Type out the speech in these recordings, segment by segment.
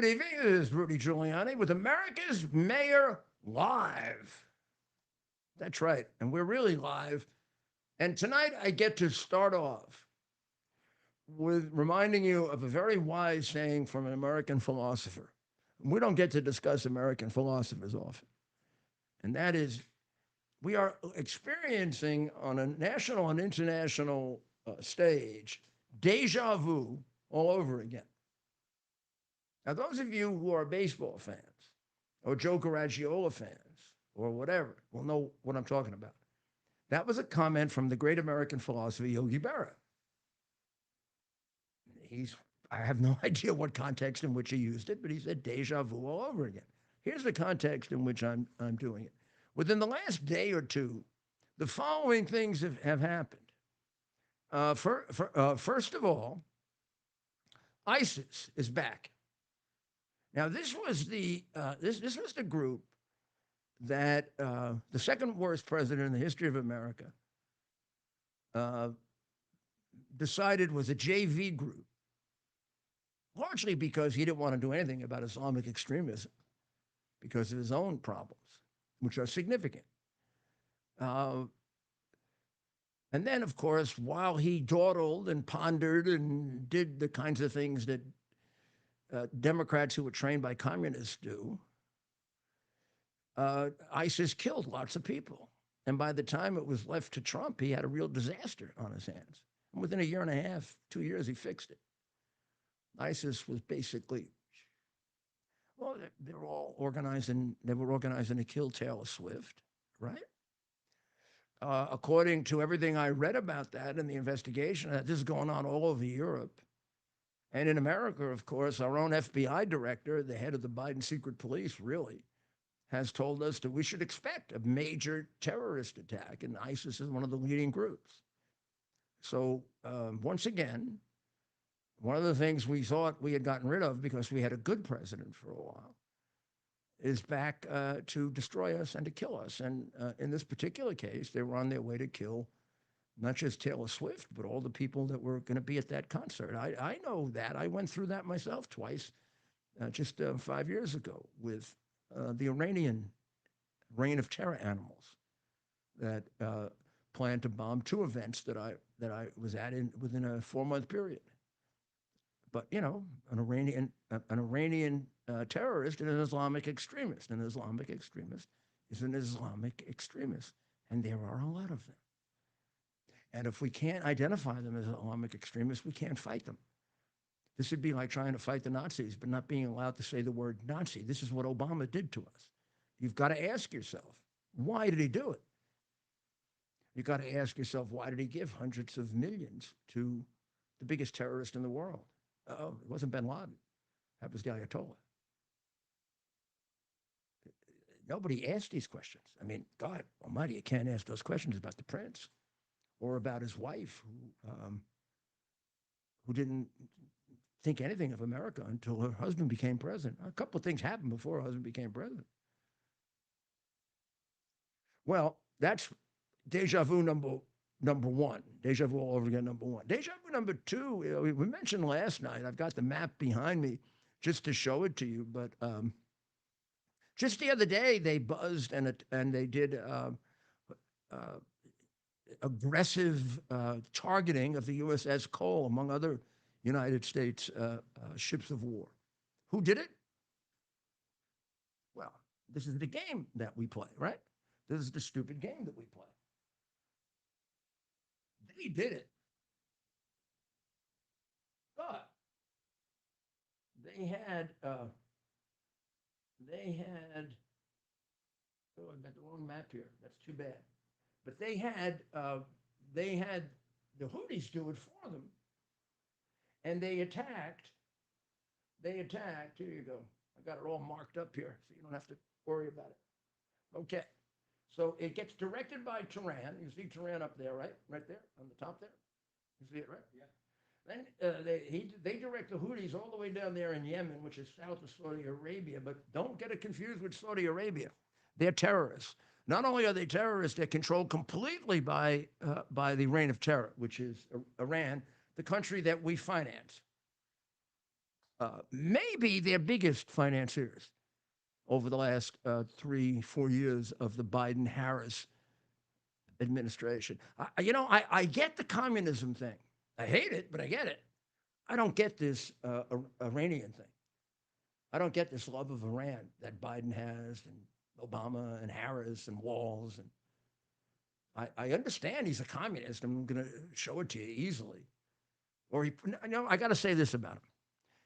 Good evening. This is Rudy Giuliani with America's Mayor Live. That's right. And we're really live. And tonight I get to start off with reminding you of a very wise saying from an American philosopher. We don't get to discuss American philosophers often. And that is, we are experiencing on a national and international stage deja vu all over again. Now, those of you who are baseball fans or Joe Garagiola fans or whatever will know what I'm talking about. That was a comment from the great American philosopher Yogi Berra. He's, I have no idea what context in which he used it, but he said deja vu all over again. Here's the context in which I'm doing it. Within the last day or two, the following things have happened. First of all, ISIS is back. Now, this was this was the group that the second worst president in the history of America uh, decided was a JV group, largely because he didn't want to do anything about Islamic extremism because of his own problems, which are significant. Uh, and then, of course, while he dawdled and pondered and did the kinds of things that Democrats who were trained by communists do, ISIS killed lots of people. And by the time it was left to Trump, he had a real disaster on his hands. And within a year and a half, 2 years, he fixed it. ISIS was basically, well, they were all organizing, they were organizing to kill Taylor Swift, right? According to everything I read about that in the investigation, this is going on all over Europe. And in America, of course, our own FBI director, the head of the Biden secret police, really, has told us that we should expect a major terrorist attack, and ISIS is one of the leading groups. So, once again, one of the things we thought we had gotten rid of because we had a good president for a while is back to destroy us and to kill us. And in this particular case, they were on their way to kill not just Taylor Swift, but all the people that were going to be at that concert. I know that. I went through that myself twice, just 5 years ago with the Iranian reign of terror animals that planned to bomb two events that I was at within a 4-month period. But you know, an Iranian terrorist and an Islamic extremist. An Islamic extremist is an Islamic extremist, and there are a lot of them. And if we can't identify them as Islamic extremists, we can't fight them. This would be like trying to fight the Nazis, but not being allowed to say the word Nazi. This is what Obama did to us. You've got to ask yourself, why did he do it? You've got to ask yourself, why did he give hundreds of millions to the biggest terrorist in the world? Oh, it wasn't bin Laden. That was the Ayatollah. Nobody asked these questions. I mean, God Almighty, you can't ask those questions about the prince or about his wife, who didn't think anything of America until her husband became president. A couple of things happened before her husband became president. Well, that's deja vu number one. Deja vu all over again, number one. Deja vu number two, we mentioned last night, I've got the map behind me just to show it to you, but just the other day they buzzed and they did aggressive targeting of the USS Cole, among other United States ships of war. Who did it? Well, this is the game that we play, right? This is the stupid game that we play. They did it, but they had oh, I got the wrong map here. That's too bad. But they had the Houthis do it for them, and they attacked. They attacked. Here you go. I got it all marked up here, so you don't have to worry about it. Okay. So it gets directed by Tehran. You see Tehran up there, right? Right there on the top there. You see it, right? Yeah. Then they direct the Houthis all the way down there in Yemen, which is south of Saudi Arabia. But don't get it confused with Saudi Arabia. They're terrorists. Not only are they terrorists, they're controlled completely by the reign of terror, which is Iran, the country that we finance. maybe their biggest financiers over the last 3, 4 years of the Biden Harris administration. I get the communism thing. I hate it, but I get it. I don't get this Iranian thing. I don't get this love of Iran that Biden has, and Obama, and Harris, and Walz. And I understand he's a communist. I'm going to show it to you easily. Or I got to say this about him.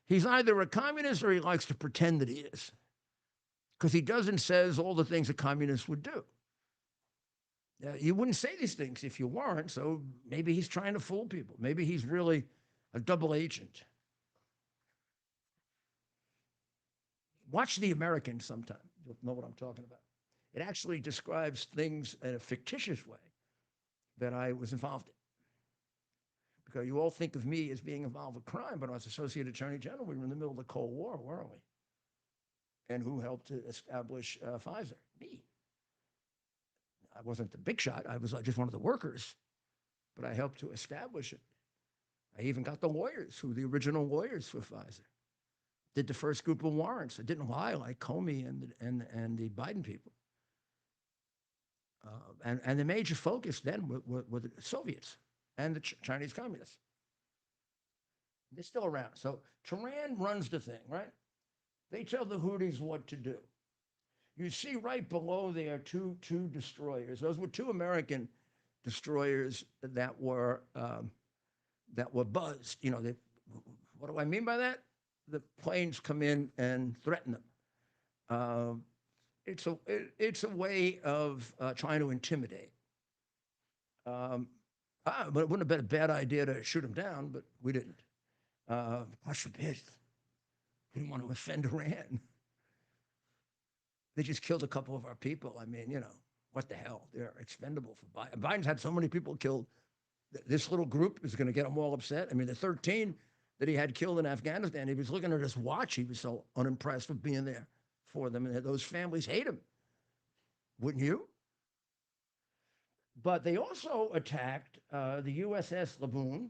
He's either a communist or he likes to pretend that he is, because he does and says all the things a communist would do. You wouldn't say these things if you weren't, so maybe he's trying to fool people. Maybe he's really a double agent. Watch The Americans sometime. You'll know what I'm talking about. It actually describes things in a fictitious way that I was involved in. Because you all think of me as being involved with crime, but I was Associate Attorney General. We were in the middle of the Cold War, weren't we? And who helped to establish Pfizer? Me. I wasn't the big shot. I was just one of the workers, but I helped to establish it. I even got the lawyers, who were the original lawyers for Pfizer. Did the first group of warrants. I didn't lie like Comey and the Biden people. And the major focus then were the Soviets and the Chinese communists. They're still around. So Tehran runs the thing, right? They tell the Houthis what to do. You see right below there two destroyers. Those were two American destroyers that were buzzed. What do I mean by that? The planes come in and threaten them. It's a way of trying to intimidate. But it wouldn't have been a bad idea to shoot them down, but we didn't. God forbid. We didn't want to offend Iran. They just killed a couple of our people. I mean, what the hell? They're expendable for Biden. Biden's had so many people killed. This little group is going to get them all upset. I mean, the 13 that he had killed in Afghanistan, he was looking at his watch. He was so unimpressed with being there for them. And those families hate him. Wouldn't you? But they also attacked the USS Laboon,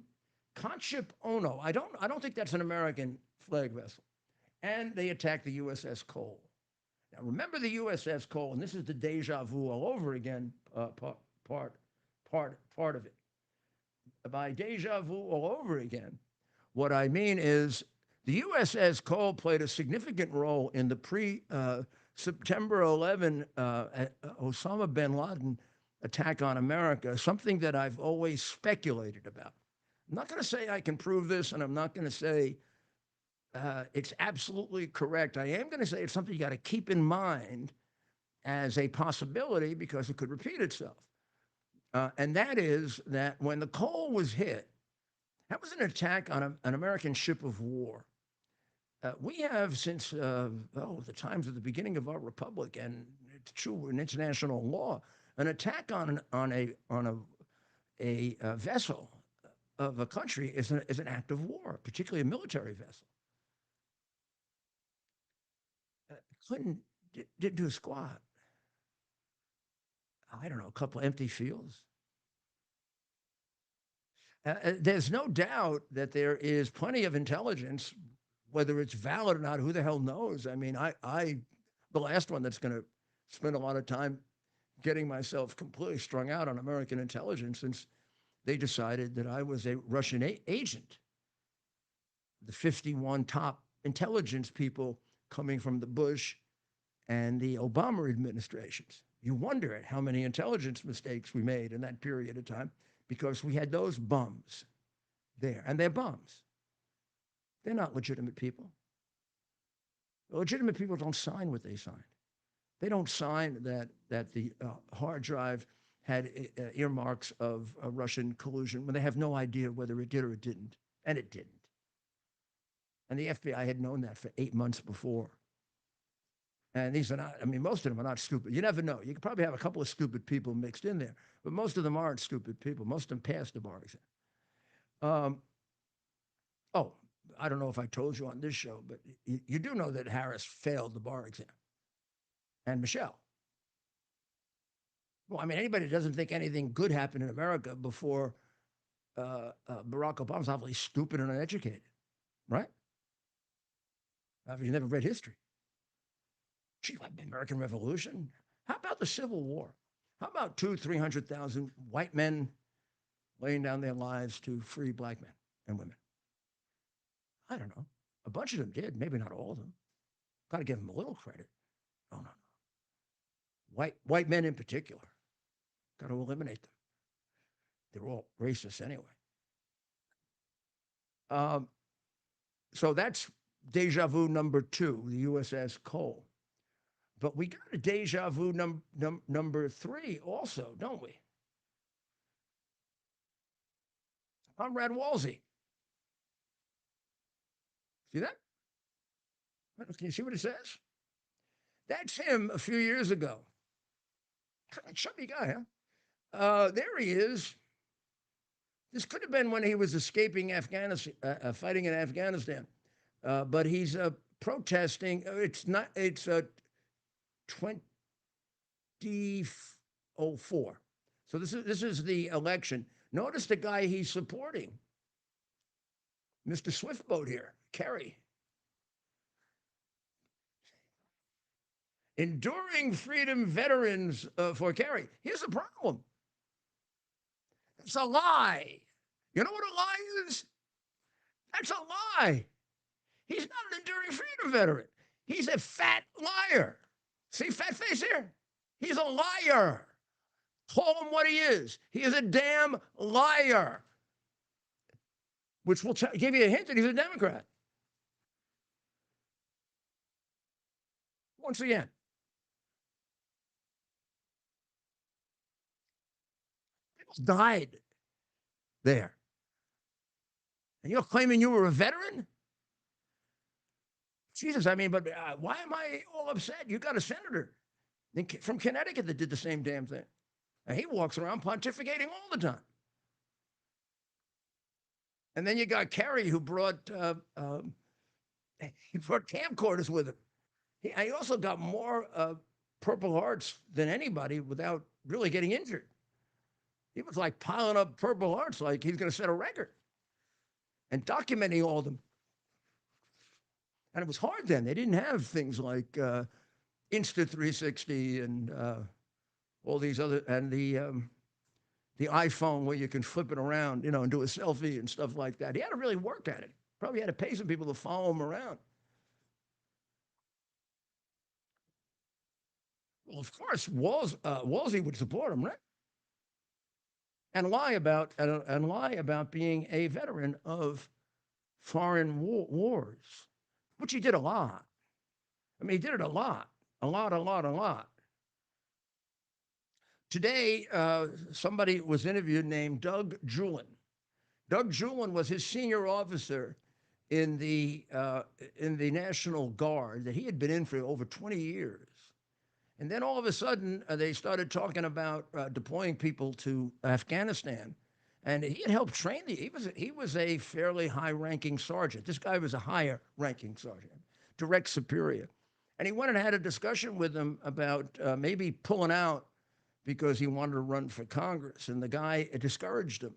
Conchip Ono. I don't think that's an American flag vessel. And they attacked the USS Cole. Now, remember the USS Cole, and this is the deja vu all over again, part of it. By deja vu all over again, what I mean is the USS Cole played a significant role in the September 11 Osama bin Laden attack on America, something that I've always speculated about. I'm not going to say I can prove this, and I'm not going to say it's absolutely correct. I am going to say it's something you got to keep in mind as a possibility because it could repeat itself. And that is that when the Cole was hit, that was an attack on an American ship of war. We have since the times of the beginning of our republic, and it's true in international law, an attack on a vessel of a country is an act of war, particularly a military vessel. Didn't do a squat. I don't know, a couple empty fields. There's no doubt that there is plenty of intelligence, whether it's valid or not. Who the hell knows? I mean, the last one that's going to spend a lot of time getting myself completely strung out on American intelligence since they decided that I was a Russian agent. The 51 top intelligence people coming from the Bush and the Obama administrations. You wonder at how many intelligence mistakes we made in that period of time because we had those bums there. And they're bums. They're not legitimate people. Legitimate people don't sign what they signed. They don't sign that the hard drive had earmarks of Russian collusion when they have no idea whether it did or it didn't. And it didn't. And the FBI had known that for 8 months before. And these are not, I mean, most of them are not stupid. You never know. You could probably have a couple of stupid people mixed in there, but most of them aren't stupid people. Most of them passed the bar exam. I don't know if I told you on this show, but you do know that Harris failed the bar exam. And Michelle. Well, I mean, anybody that doesn't think anything good happened in America before Barack Obama's obviously stupid and uneducated, right? Have you never read history? Gee, like the American Revolution? How about the Civil War? How about 300,000 white men laying down their lives to free black men and women? I don't know. A bunch of them did, maybe not all of them. Got to give them a little credit. Oh, no, no. White men in particular. Got to eliminate them. They're all racist anyway. Um, so that's deja vu number two, the USS Cole. But we got a deja vu number three also, don't we? Comrade Walsey. See that? Can you see what it says? That's him a few years ago. Chubby guy, huh? There he is. This could have been when he was escaping Afghanistan, fighting in Afghanistan. But he's protesting. It's not. It's 2004. So this is the election. Notice the guy he's supporting, Mr. Swiftboat here, Kerry. Enduring freedom veterans for Kerry. Here's the problem. It's a lie. You know what a lie is? That's a lie. He's not an enduring freedom veteran. He's a fat liar. See fat face here? He's a liar. Call him what he is. He is a damn liar. Which will give you a hint that he's a Democrat. Once again. People died there. And you're claiming you were a veteran? Jesus, I mean, but why am I all upset? You got a senator from Connecticut that did the same damn thing. And he walks around pontificating all the time. And then you got Kerry, who brought camcorders with him. He also got more Purple Hearts than anybody without really getting injured. He was like piling up Purple Hearts like he's going to set a record and documenting all of them. And it was hard then. They didn't have things like Insta360 and all these other, and the iPhone where you can flip it around, and do a selfie and stuff like that. He had to really work at it. Probably had to pay some people to follow him around. Well, of course, Wolsey would support him, right? And lie about being a veteran of foreign wars, which he did a lot. I mean, he did it a lot. Today, somebody was interviewed named Doug Julin. Doug Julin was his senior officer in the National Guard that he had been in for over 20 years. And then all of a sudden, they started talking about deploying people to Afghanistan. And he had helped train he was a fairly high-ranking sergeant. This guy was a higher-ranking sergeant, direct superior. And he went and had a discussion with them about maybe pulling out because he wanted to run for Congress. And the guy discouraged him,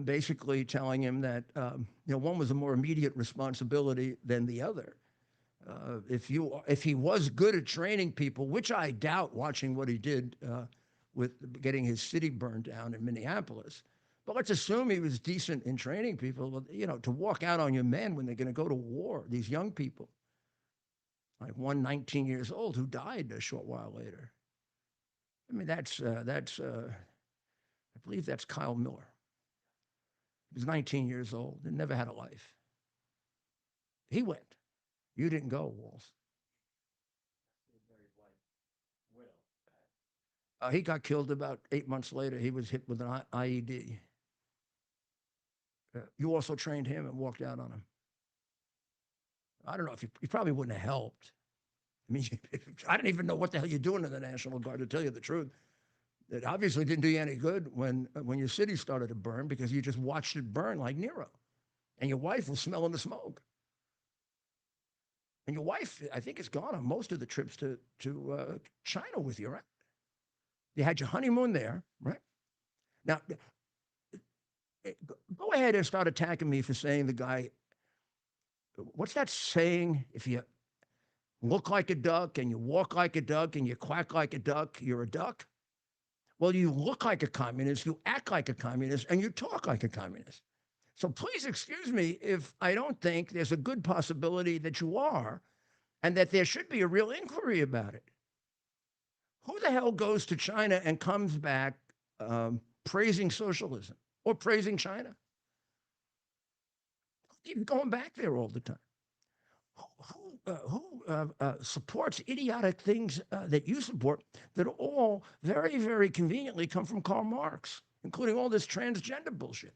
basically telling him that one was a more immediate responsibility than the other. If he was good at training people, which I doubt, watching what he did with getting his city burned down in Minneapolis, but let's assume he was decent in training people. To walk out on your men when they're going to go to war, these young people, like one 19 years old who died a short while later. I mean, that's I believe that's Kyle Miller. He was 19 years old and never had a life. He went. You didn't go, Walz. He got killed about 8 months later. He was hit with an IED. You also trained him and walked out on him. I don't know if you probably wouldn't have helped. I mean, I didn't even know what the hell you're doing in the National Guard, to tell you the truth. It obviously didn't do you any good when your city started to burn because you just watched it burn like Nero. And your wife was smelling the smoke. And your wife, I think, is gone on most of the trips to China with you, right? You had your honeymoon there, right? Now, go ahead and start attacking me for saying the guy what's that saying? If you look like a duck and you walk like a duck and you quack like a duck, you're a duck. Well, you look like a communist, you act like a communist, and you talk like a communist. So please excuse me if I don't think there's a good possibility that you are, and that there should be a real inquiry about it. Who the hell goes to China and comes back praising socialism or praising China? Even going back there all the time. Who supports idiotic things that you support that all very, very conveniently come from Karl Marx, including all this transgender bullshit?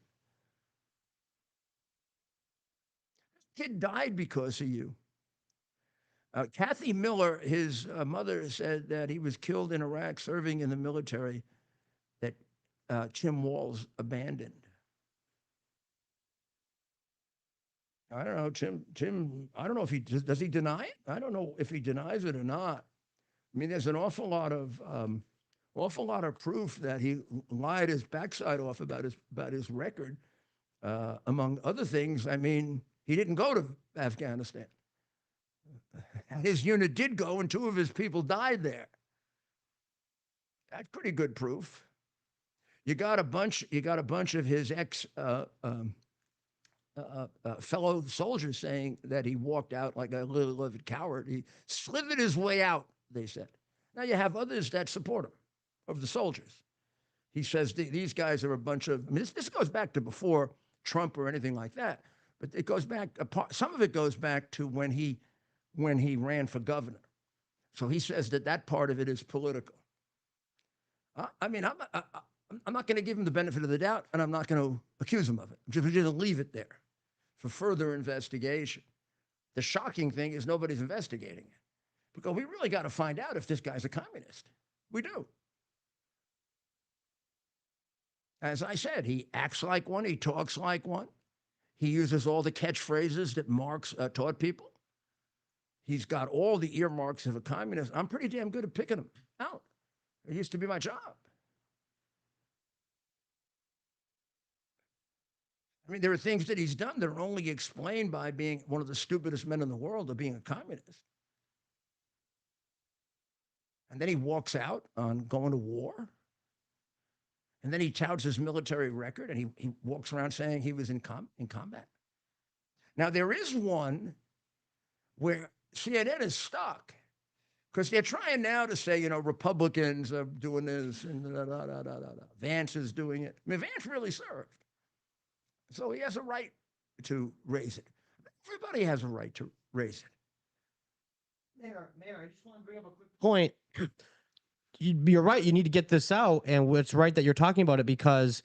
This kid died because of you. Kathy Miller, his mother, said that he was killed in Iraq serving in the military that Tim Walz abandoned. I don't know, Tim, I don't know if does he deny it? I don't know if he denies it or not. I mean, there's an awful lot of proof that he lied his backside off about his record, among other things. I mean, he didn't go to Afghanistan. His unit did go, and 2 of his people died there. That's pretty good proof. You got a bunch of his ex fellow soldiers saying that he walked out like a little coward. He slithered his way out, they said. Now you have others that support him, of the soldiers. He says these guys are a bunch of, I mean, this goes back to before Trump or anything like that, but it goes back, some of it goes back to when he ran for governor. So he says that part of it is political. I mean, I'm not going to give him the benefit of the doubt, and I'm not going to accuse him of it. I'm just going to leave it there for further investigation. The shocking thing is nobody's investigating it, because we really got to find out if this guy's a communist. We do. As I said, he acts like one. He talks like one. He uses all the catchphrases that Marx taught people. He's got all the earmarks of a communist. I'm pretty damn good at picking them out. It used to be my job. I mean, there are things that he's done that are only explained by being one of the stupidest men in the world, or being a communist. And then he walks out on going to war. And then he touts his military record, and he walks around saying he was in combat. Now, there is one where CNN is stuck, because they're trying now to say, Republicans are doing this, and Vance is doing it. I mean, Vance really served. So he has a right to raise it. Everybody has a right to raise it. Mayor, I just want to bring up a quick point. You're right. You need to get this out, and it's right that you're talking about it, because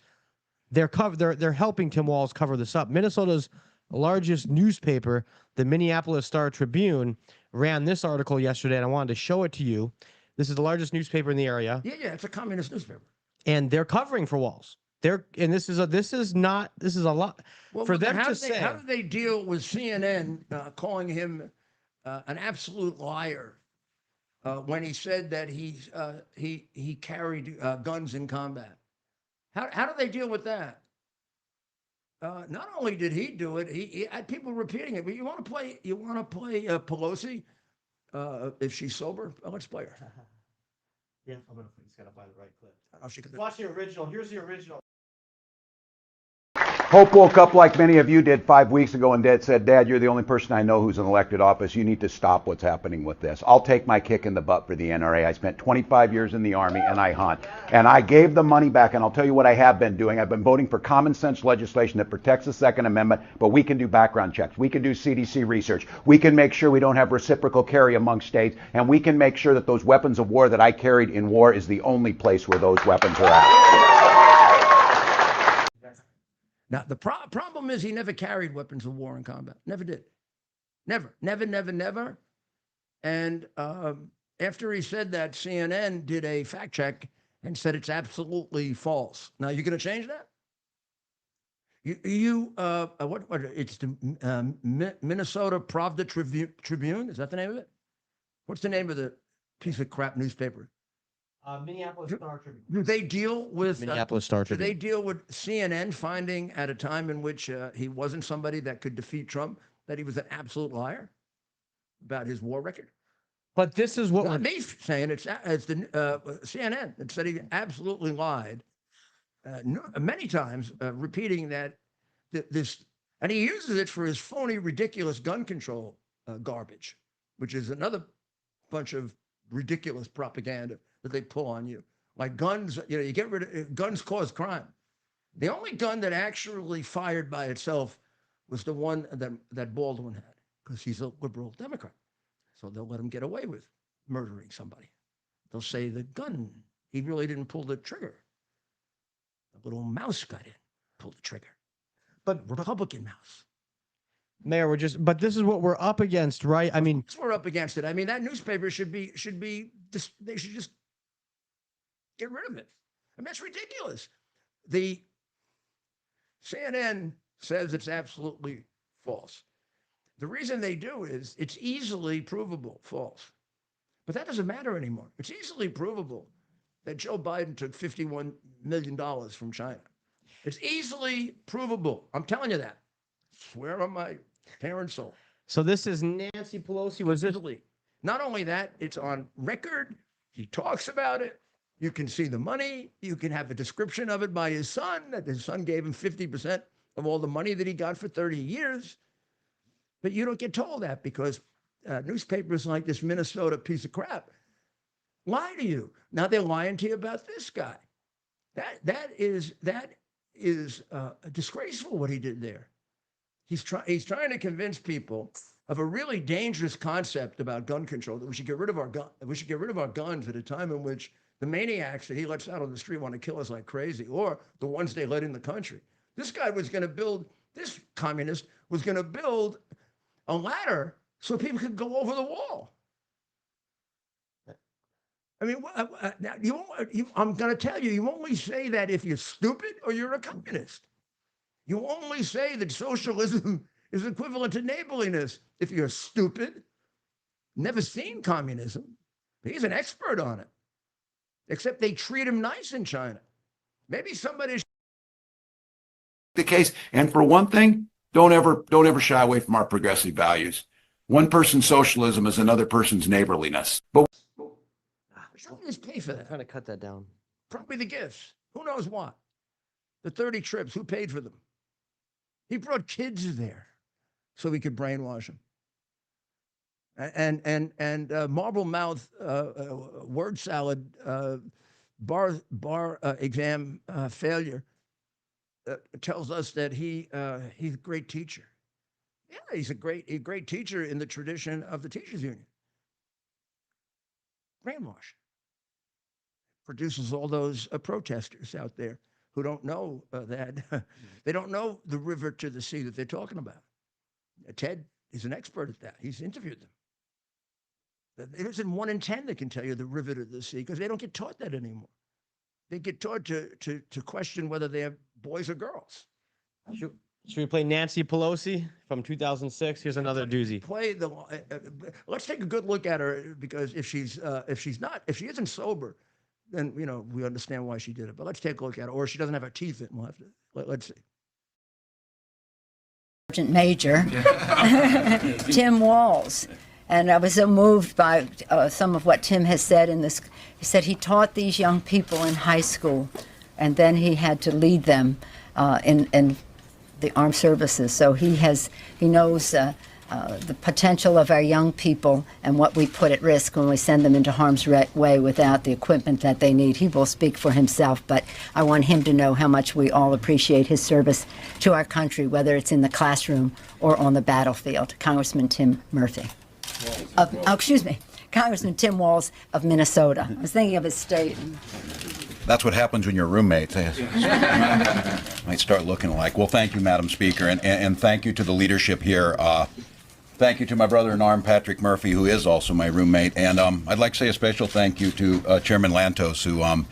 they're helping Tim Walz cover this up. Minnesota's largest newspaper, the Minneapolis Star-Tribune, ran this article yesterday, and I wanted to show it to you. This is the largest newspaper in the area. Yeah, it's a communist newspaper, and they're covering for Walz. This is a lot for them to say. How do they deal with CNN calling him an absolute liar when he said that he carried guns in combat? How do they deal with that? Not only did he do it, he had people repeating it. But you want to play Pelosi if she's sober? Let's play her. Yeah, I'm gonna. He's gotta find the right clip. She watch the original. Here's the original. Hope woke up like many of you did 5 weeks ago and said, Dad, you're the only person I know who's in elected office. You need to stop what's happening with this. I'll take my kick in the butt for the NRA. I spent 25 years in the Army, and I hunt. And I gave the money back, and I'll tell you what I have been doing. I've been voting for common sense legislation that protects the Second Amendment, but we can do background checks. We can do CDC research. We can make sure we don't have reciprocal carry among states, and we can make sure that those weapons of war that I carried in war is the only place where those weapons are at. Now, the problem is he never carried weapons of war in combat. Never did. Never. And after he said that, CNN did a fact check and said it's absolutely false. Now, you going to change that? It's the Minnesota Pravda Tribune? Is that the name of it? What's the name of the piece of crap newspaper? Minneapolis Star-Tribune. Do they deal with Minneapolis Star-Tribune? Do they deal with CNN finding at a time in which he wasn't somebody that could defeat Trump, that he was an absolute liar about his war record? But this is what Not me saying it's the CNN that said he absolutely lied many times, repeating that this, and he uses it for his phony, ridiculous gun control garbage, which is another bunch of ridiculous propaganda that they pull on you. Like guns, you get rid of guns cause crime. The only gun that actually fired by itself was the one that Baldwin had, because he's a liberal Democrat. So they'll let him get away with murdering somebody. They'll say the gun, he really didn't pull the trigger. The little mouse got in, pulled the trigger. But Republican mouse. Mayor, but this is what we're up against, right? I mean, we're up against it. I mean, that newspaper they should just get rid of it. I mean, that's ridiculous. The CNN says it's absolutely false. The reason they do is it's easily provable false. But that doesn't matter anymore. It's easily provable that Joe Biden took $51 million from China. It's easily provable. I'm telling you that. Swear on my parents' soul. So this is Nancy Pelosi. Was this? Not only that, it's on record. He talks about it. You can see the money. You can have a description of it by his son, that his son gave him 50% of all the money that he got for 30 years. But you don't get told that because newspapers like this Minnesota piece of crap lie to you. Now they're lying to you about this guy. That is disgraceful what he did there. He's trying to convince people of a really dangerous concept about gun control, that we should get rid of our guns at a time in which the maniacs that he lets out on the street want to kill us like crazy, or the ones they let in the country. This communist was going to build a ladder so people could go over the wall. I mean, I'm going to tell you, you only say that if you're stupid or you're a communist. You only say that socialism is equivalent to neighborliness if you're stupid, never seen communism. He's an expert on it, except they treat him nice in China. Maybe somebody the case. And for one thing, don't ever shy away from our progressive values. One person's socialism is another person's neighborliness. But somebody's pay for that. I'm trying to cut that down. Probably the gifts. Who knows what? The 30 trips. Who paid for them? He brought kids there so he could brainwash them. And marble mouth, word salad, bar exam failure tells us that he's a great teacher. Yeah, he's a great teacher in the tradition of the teachers union. Brainwash produces all those protesters out there who don't know that they don't know the river to the sea that they're talking about. Ted is an expert at that. He's interviewed them. It isn't 1 in 10 that can tell you the river to the sea, because they don't get taught that anymore. They get taught to question whether they have boys or girls. Should we play Nancy Pelosi from 2006? Here's another doozy. Let's take a good look at her, because if she isn't sober, then we understand why she did it. But let's take a look at her, or she doesn't have her teeth in. We'll have to let's see. Sergeant Major Tim Walz. And I was so moved by some of what Tim has said in this. He said he taught these young people in high school, and then he had to lead them in the armed services. So he knows the potential of our young people and what we put at risk when we send them into harm's way without the equipment that they need. He will speak for himself, but I want him to know how much we all appreciate his service to our country, whether it's in the classroom or on the battlefield. Congressman Tim Murphy. Congressman Tim Walz of Minnesota. I was thinking of his state. that's what happens when you're roommates. Might start looking alike. Well, thank you, Madam Speaker, and thank you to the leadership here. Thank you to my brother-in-arms, Patrick Murphy, who is also my roommate. And I'd like to say a special thank you to Chairman Lantos, who an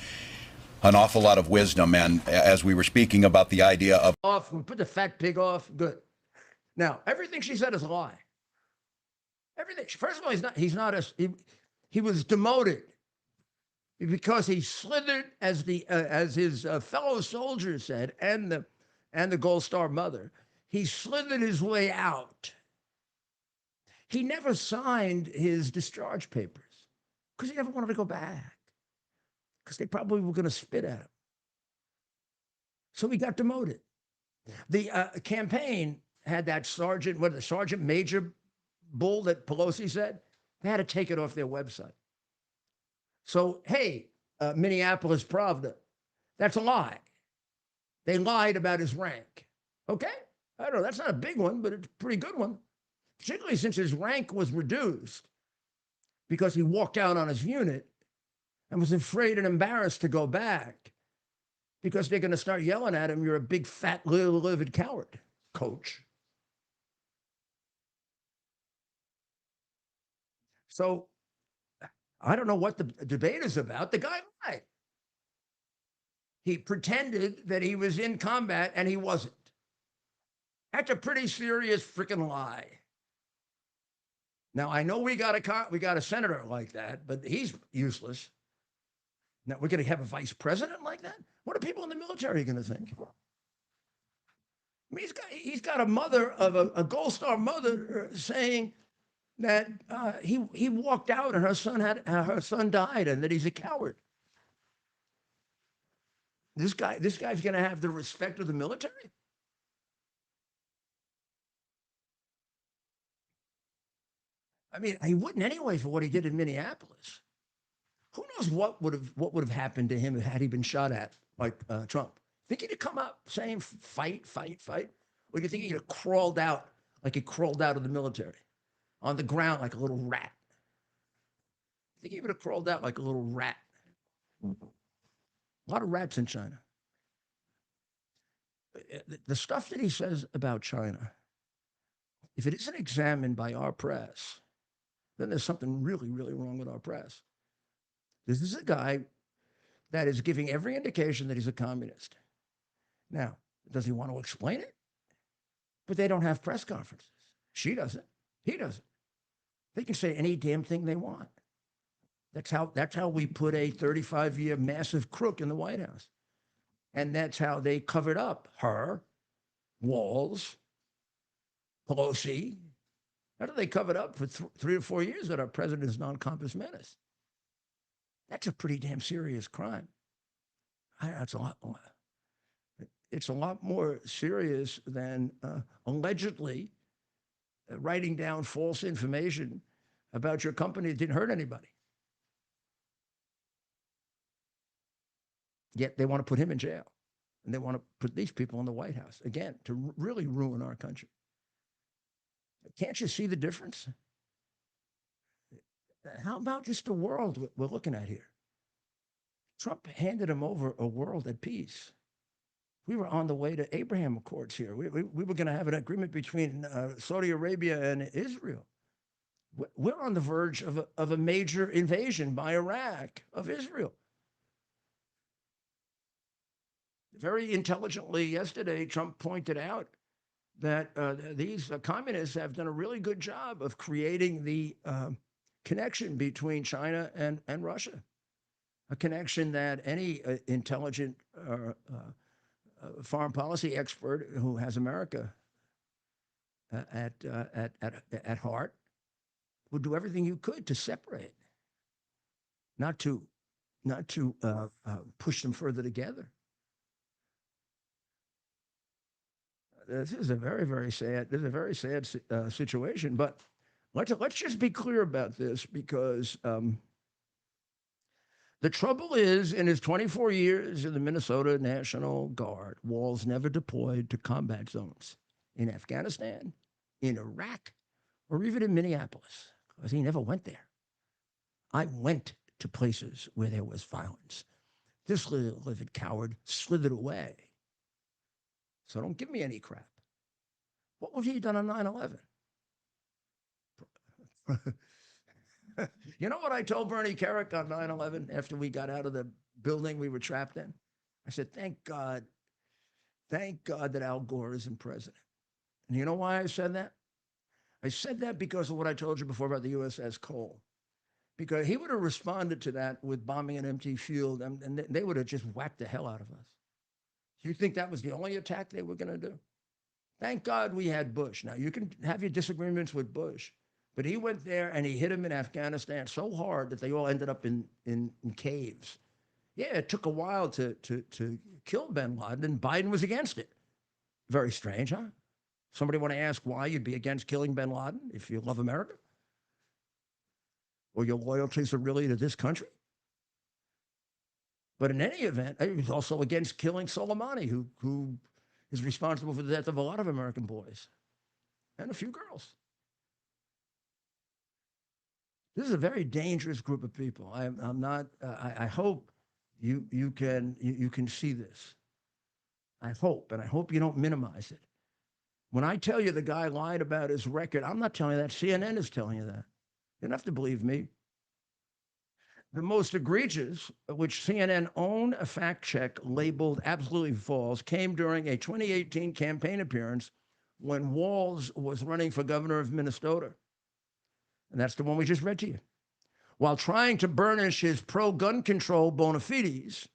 awful lot of wisdom. And as we were speaking about the idea of... Off, put the fat pig off, good. Now, everything she said is a lie. Everything. First of all, he was demoted because he slithered, as his fellow soldiers said, and the Gold Star mother. He slithered his way out He never signed his discharge papers because he never wanted to go back because they probably were going to spit at him. So he got demoted. The campaign had that the sergeant major bull that Pelosi said. They had to take it off their website. So, hey, Minneapolis Pravda, that's a lie. They lied about his rank. Okay? I don't know. That's not a big one, but it's a pretty good one. Particularly since his rank was reduced because he walked out on his unit and was afraid and embarrassed to go back because they're going to start yelling at him, you're a big, fat, livid coward, coach. So I don't know what the debate is about. The guy lied. He pretended that he was in combat and he wasn't. That's a pretty serious freaking lie. Now I know we got a senator like that, but he's useless. Now we're going to have a vice president like that. What are people in the military going to think? I mean, he's got a mother of a Gold Star mother saying that he walked out and her son died and that he's a coward. This guy's going to have the respect of the military. I mean, he wouldn't anyway for what he did in Minneapolis. Who knows what would have happened to him had he been shot at like Trump? Think he'd have come up saying fight, fight, fight? Or do you think he'd have crawled out like he crawled out of the military on the ground like a little rat? I think he would have crawled out like a little rat. A lot of rats in China. The stuff that he says about China, if it isn't examined by our press, then there's something really, really wrong with our press. This is a guy that is giving every indication that he's a communist. Now, does he want to explain it? But they don't have press conferences. She doesn't. He doesn't. They can say any damn thing they want. That's how we put a 35-year massive crook in the White House. And that's how they covered up her, Walz, Pelosi. How do they cover it up for 3 or 4 years that our president is non-compass menace? That's a pretty damn serious crime. It's a lot more serious than allegedly writing down false information about your company that didn't hurt anybody. Yet they want to put him in jail. And they want to put these people in the White House, again, to really ruin our country. Can't you see the difference? How about just the world we're looking at here? Trump handed him over a world at peace. We were on the way to Abraham Accords here. We were going to have an agreement between Saudi Arabia and Israel. We're on the verge of a major invasion by Iraq of Israel. Very intelligently yesterday, Trump pointed out that these communists have done a really good job of creating the connection between China and Russia, a connection that any intelligent foreign policy expert who has America at heart would do everything you could to separate, not to push them further together. This is a very, very sad. This is a very sad situation. But let's just be clear about this, because the trouble is, in his 24 years in the Minnesota National Guard, Walz never deployed to combat zones in Afghanistan, in Iraq, or even in Minneapolis, because he never went there. I went to places where there was violence. This little livid coward slithered away. So don't give me any crap. What would he have done on 9/11? You know what I told Bernie Kerik on 9/11 after we got out of the building we were trapped in? I said, thank God that Al Gore isn't president. And you know why I said that? I said that because of what I told you before about the USS Cole. Because he would have responded to that with bombing an empty field, and they would have just whacked the hell out of us. You think that was the only attack they were going to do? Thank God we had Bush. Now, you can have your disagreements with Bush, But he went there and he hit him in Afghanistan so hard that they all ended up in caves. Yeah, it took a while to kill bin Laden, and Biden was against it. Very strange, huh? Somebody want to ask why you'd be against killing bin Laden if you love America? Or your loyalties are really to this country? But in any event, he was also against killing Soleimani, who is responsible for the death of a lot of American boys and a few girls. This is a very dangerous group of people. I'm not. I hope you can see this. I hope, and I hope you don't minimize it. When I tell you the guy lied about his record, I'm not telling you that. CNN is telling you that. You don't have to believe me. The most egregious, which CNN owned a fact check labeled absolutely false, came during a 2018 campaign appearance when Walz was running for governor of Minnesota. And that's the one we just read to you. While trying to burnish his pro-gun control bona fides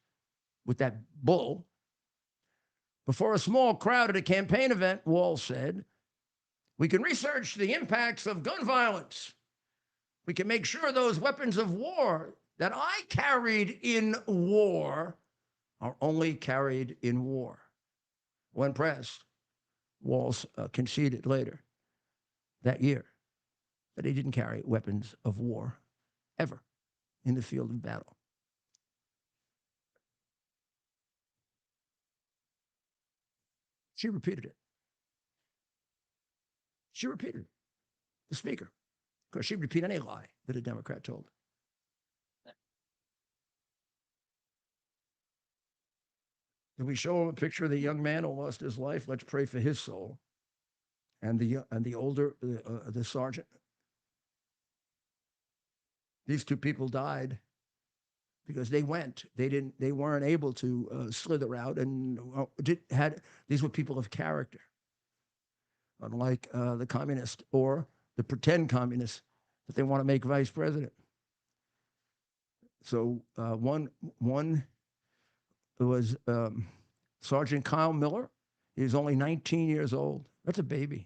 with that bull, before a small crowd at a campaign event, Walz said, "We can research the impacts of gun violence. We can make sure those weapons of war that I carried in war are only carried in war." When pressed, Walz conceded later that year that he didn't carry weapons of war ever in the field of battle. She repeated it. She repeated it. The speaker. Of course, she'd repeat any lie that a Democrat told. Did we show him a picture of the young man who lost his life? Let's pray for his soul. And the older, the sergeant. These two people died because they weren't able to slither out, and these were people of character, unlike the communist or the pretend communists that they want to make vice president. So one was Sergeant Kyle Miller. He was only 19 years old. That's a baby.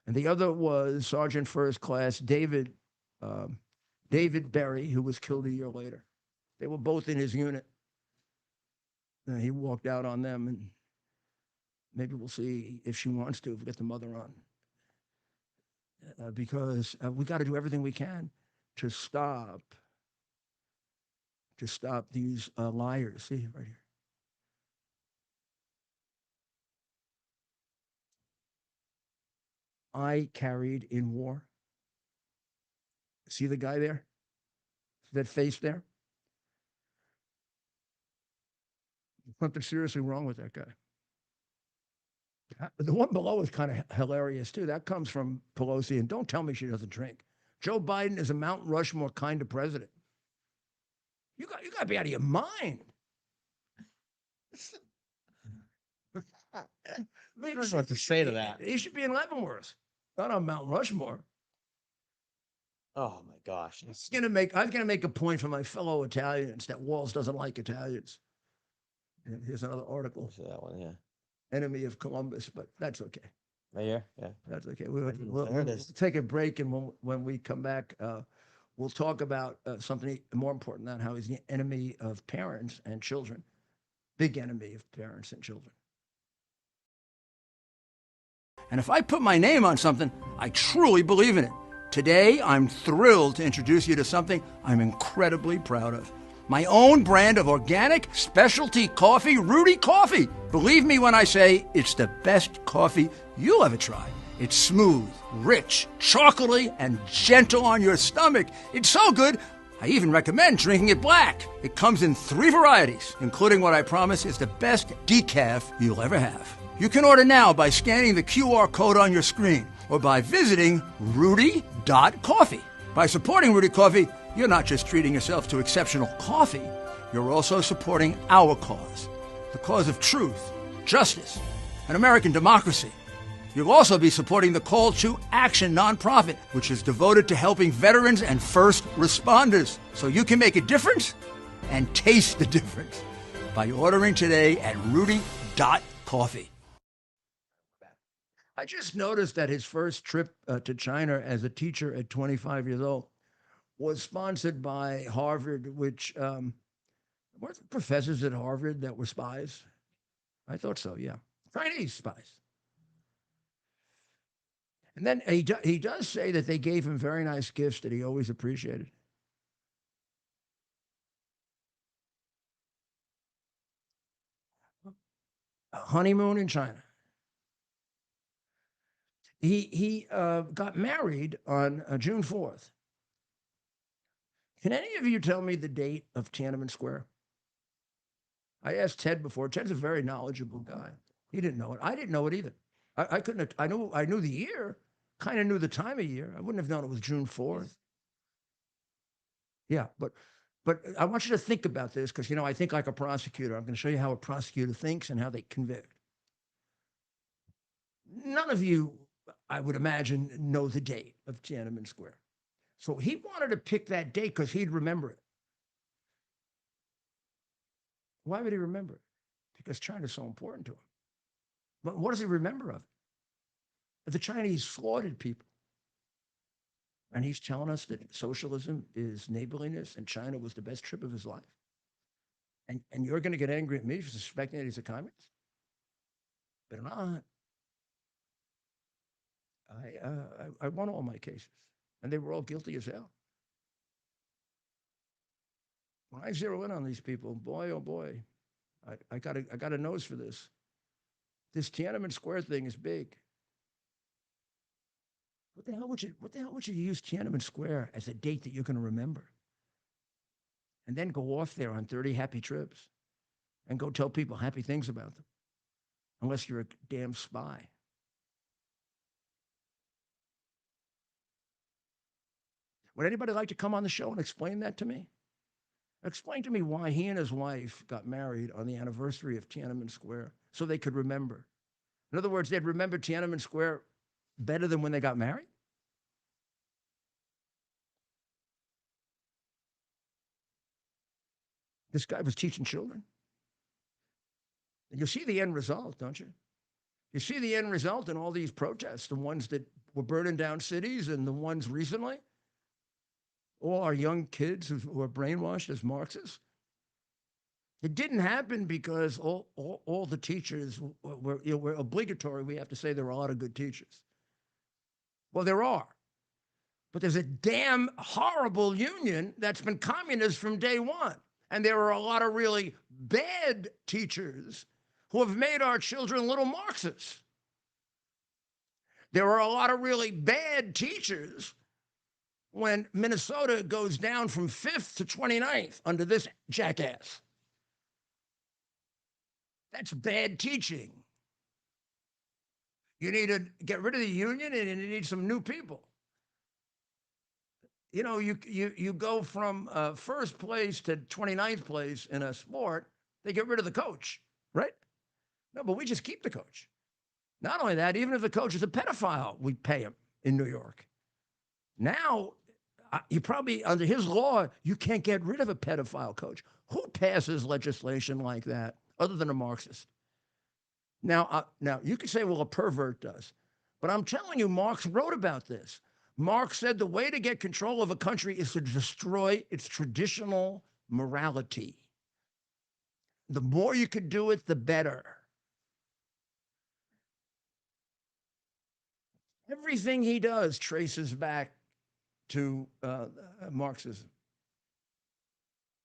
And the other was Sergeant First Class David Berry, who was killed a year later. They were both in his unit. And he walked out on them, and maybe we'll see if she wants to, if we get the mother on. Because we got to do everything we can to stop these liars. See, right here. I carried in war. See the guy there? See that face there? Something seriously wrong with that guy. The one below is kind of hilarious, too. That comes from Pelosi, and don't tell me she doesn't drink. Joe Biden is a Mount Rushmore kind of president. You got to be out of your mind. I don't know what to say to that. He should be in Leavenworth, not on Mount Rushmore. Oh my gosh. I was gonna make a point for my fellow Italians that Walz doesn't like Italians. And here's another article. That one, yeah. Enemy of Columbus, but that's okay. Right here, yeah. That's okay. We'll take a break, and when we come back, we'll talk about something more important than how he's the enemy of parents and children. Big enemy of parents and children. And if I put my name on something, I truly believe in it. Today, I'm thrilled to introduce you to something I'm incredibly proud of. My own brand of organic specialty coffee, Rudy Coffee. Believe me when I say it's the best coffee you'll ever try. It's smooth, rich, chocolatey, and gentle on your stomach. It's so good, I even recommend drinking it black. It comes in 3 varieties, including what I promise is the best decaf you'll ever have. You can order now by scanning the QR code on your screen or by visiting rudy.coffee. By supporting Rudy Coffee, you're not just treating yourself to exceptional coffee, you're also supporting our cause, the cause of truth, justice, and American democracy. You'll also be supporting the Call to Action nonprofit, which is devoted to helping veterans and first responders, so you can make a difference and taste the difference by ordering today at rudy.coffee. I just noticed that his first trip to China as a teacher at 25 years old was sponsored by Harvard, which weren't the professors at Harvard that were spies? I thought so, yeah. Chinese spies. And then he does say that they gave him very nice gifts that he always appreciated. A honeymoon in China. He got married on June 4th. Can any of you tell me the date of Tiananmen Square? I asked Ted before. Ted's a very knowledgeable guy. He didn't know it. I didn't know it either. I couldn't. I knew the year. Kind of knew the time of year. I wouldn't have known it was June 4th. Yeah, but I want you to think about this because I think like a prosecutor. I'm going to show you how a prosecutor thinks and how they convict. None of you, I would imagine, know the date of Tiananmen Square. So he wanted to pick that date because he'd remember it. Why would he remember it? Because China's so important to him. But what does he remember of it? The Chinese slaughtered people. And he's telling us that socialism is neighborliness and China was the best trip of his life. And you're going to get angry at me for suspecting that he's a communist? But not. I won all my cases, and they were all guilty as hell. When I zero in on these people, boy, oh boy, I got a nose for this. This Tiananmen Square thing is big. What the hell would you use Tiananmen Square as a date that you're going to remember? And then go off there on 30 happy trips and go tell people happy things about them, unless you're a damn spy. Would anybody like to come on the show and explain that to me? Explain to me why he and his wife got married on the anniversary of Tiananmen Square so they could remember. In other words, they'd remember Tiananmen Square better than when they got married? This guy was teaching children. And you see the end result, don't you? You see the end result in all these protests, the ones that were burning down cities and the ones recently. All our young kids who are brainwashed as Marxists. It didn't happen because all the teachers were obligatory. We have to say there are a lot of good teachers. Well, there are. But there's a damn horrible union that's been communist from day one. And there are a lot of really bad teachers who have made our children little Marxists. There are a lot of really bad teachers when Minnesota goes down from 5th to 29th under this jackass. That's bad teaching. You need to get rid of the union and you need some new people. You go from first place to 29th place in a sport, they get rid of the coach, right? No, but we just keep the coach. Not only that, even if the coach is a pedophile, we pay him in New York. Now, you probably, under his law, you can't get rid of a pedophile coach. Who passes legislation like that other than a Marxist? Now you could say, well, a pervert does. But I'm telling you, Marx wrote about this. Marx said the way to get control of a country is to destroy its traditional morality. The more you could do it, the better. Everything he does traces back to Marxism.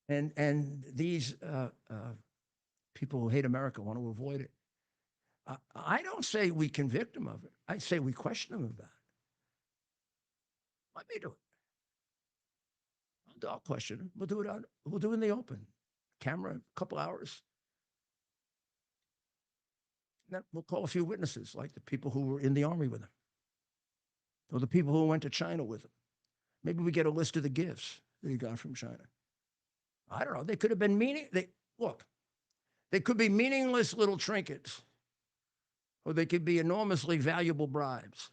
And these people who hate America want to avoid it. I don't say we convict them of it. I say we question them about it. Let me do it. I'll question them. We'll do it in the open. Camera, a couple hours. Then we'll call a few witnesses, like the people who were in the army with him, or the people who went to China with him. Maybe we get a list of the gifts that he got from China. I don't know. They could have been they could be meaningless little trinkets, or they could be enormously valuable bribes.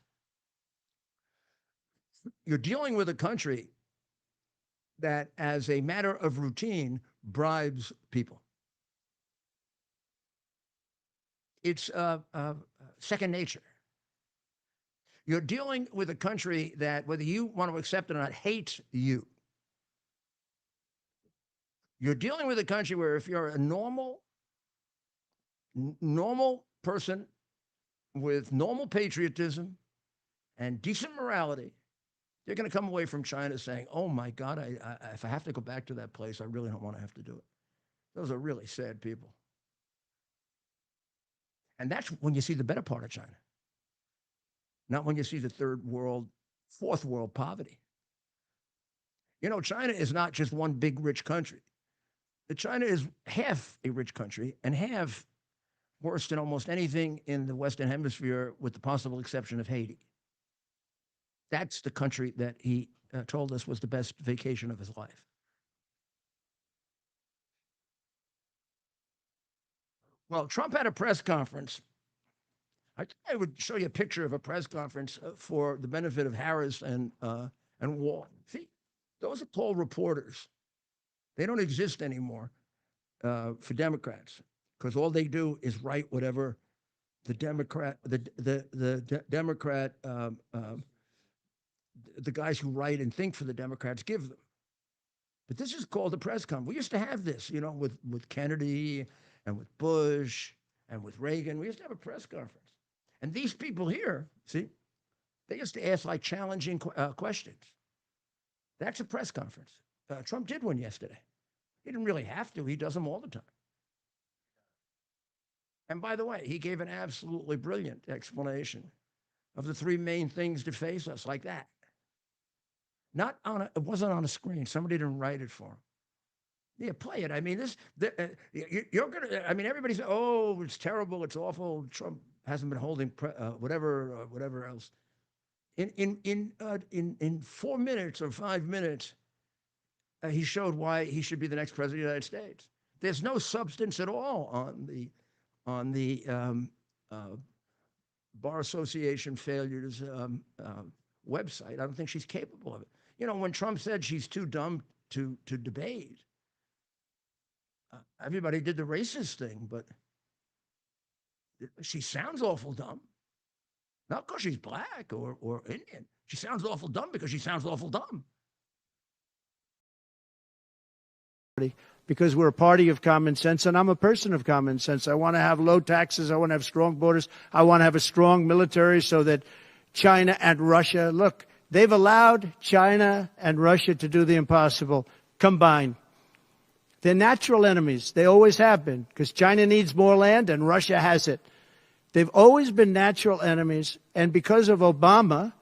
You're dealing with a country that, as a matter of routine, bribes people. It's second nature. You're dealing with a country that, whether you want to accept it or not, hates you. You're dealing with a country where if you're a normal person with normal patriotism and decent morality, you're going to come away from China saying, oh my God, if I have to go back to that place, I really don't want to have to do it. Those are really sad people. And that's when you see the better part of China, not when you see the third world, fourth world poverty. You know, China is not just one big rich country. China is half a rich country and half worse than almost anything in the Western Hemisphere, with the possible exception of Haiti. That's the country that he told us was the best vacation of his life. Well, Trump had a press conference. I would show you a picture of a press conference for the benefit of Harris and Wall. See, those are called reporters. They don't exist anymore for Democrats, because all they do is write whatever the Democrat, the Democrat, the guys who write and think for the Democrats give them. But this is called a press conference. We used to have this, you know, with Kennedy and with Bush and with Reagan. We used to have a press conference. And these people here, see, they used to ask like challenging questions. That's a press conference. Trump did one yesterday. He didn't really have to. He does them all the time. And by the way, he gave an absolutely brilliant explanation of the three main things that face us, like that. Not on it wasn't on a screen. Somebody didn't write it for him. Yeah, play it. I mean, you're going to, I mean, everybody says, oh, it's terrible, it's awful. Trump hasn't been holding whatever else. In 4 minutes or 5 minutes, he showed why he should be the next president of the United States. There's no substance at all on the Bar Association failures website. I don't think she's capable of it. You know, when Trump said she's too dumb to debate, everybody did the racist thing, but she sounds awful dumb. Not because she's black or Indian. She sounds awful dumb because she sounds awful dumb. Because we're a party of common sense, and I'm a person of common sense. I want to have low taxes. I want to have strong borders. I want to have a strong military so that China and Russia, look, they've allowed China and Russia to do the impossible combined. They're natural enemies. They always have been, because China needs more land and Russia has it. They've always been natural enemies, and because of Obama,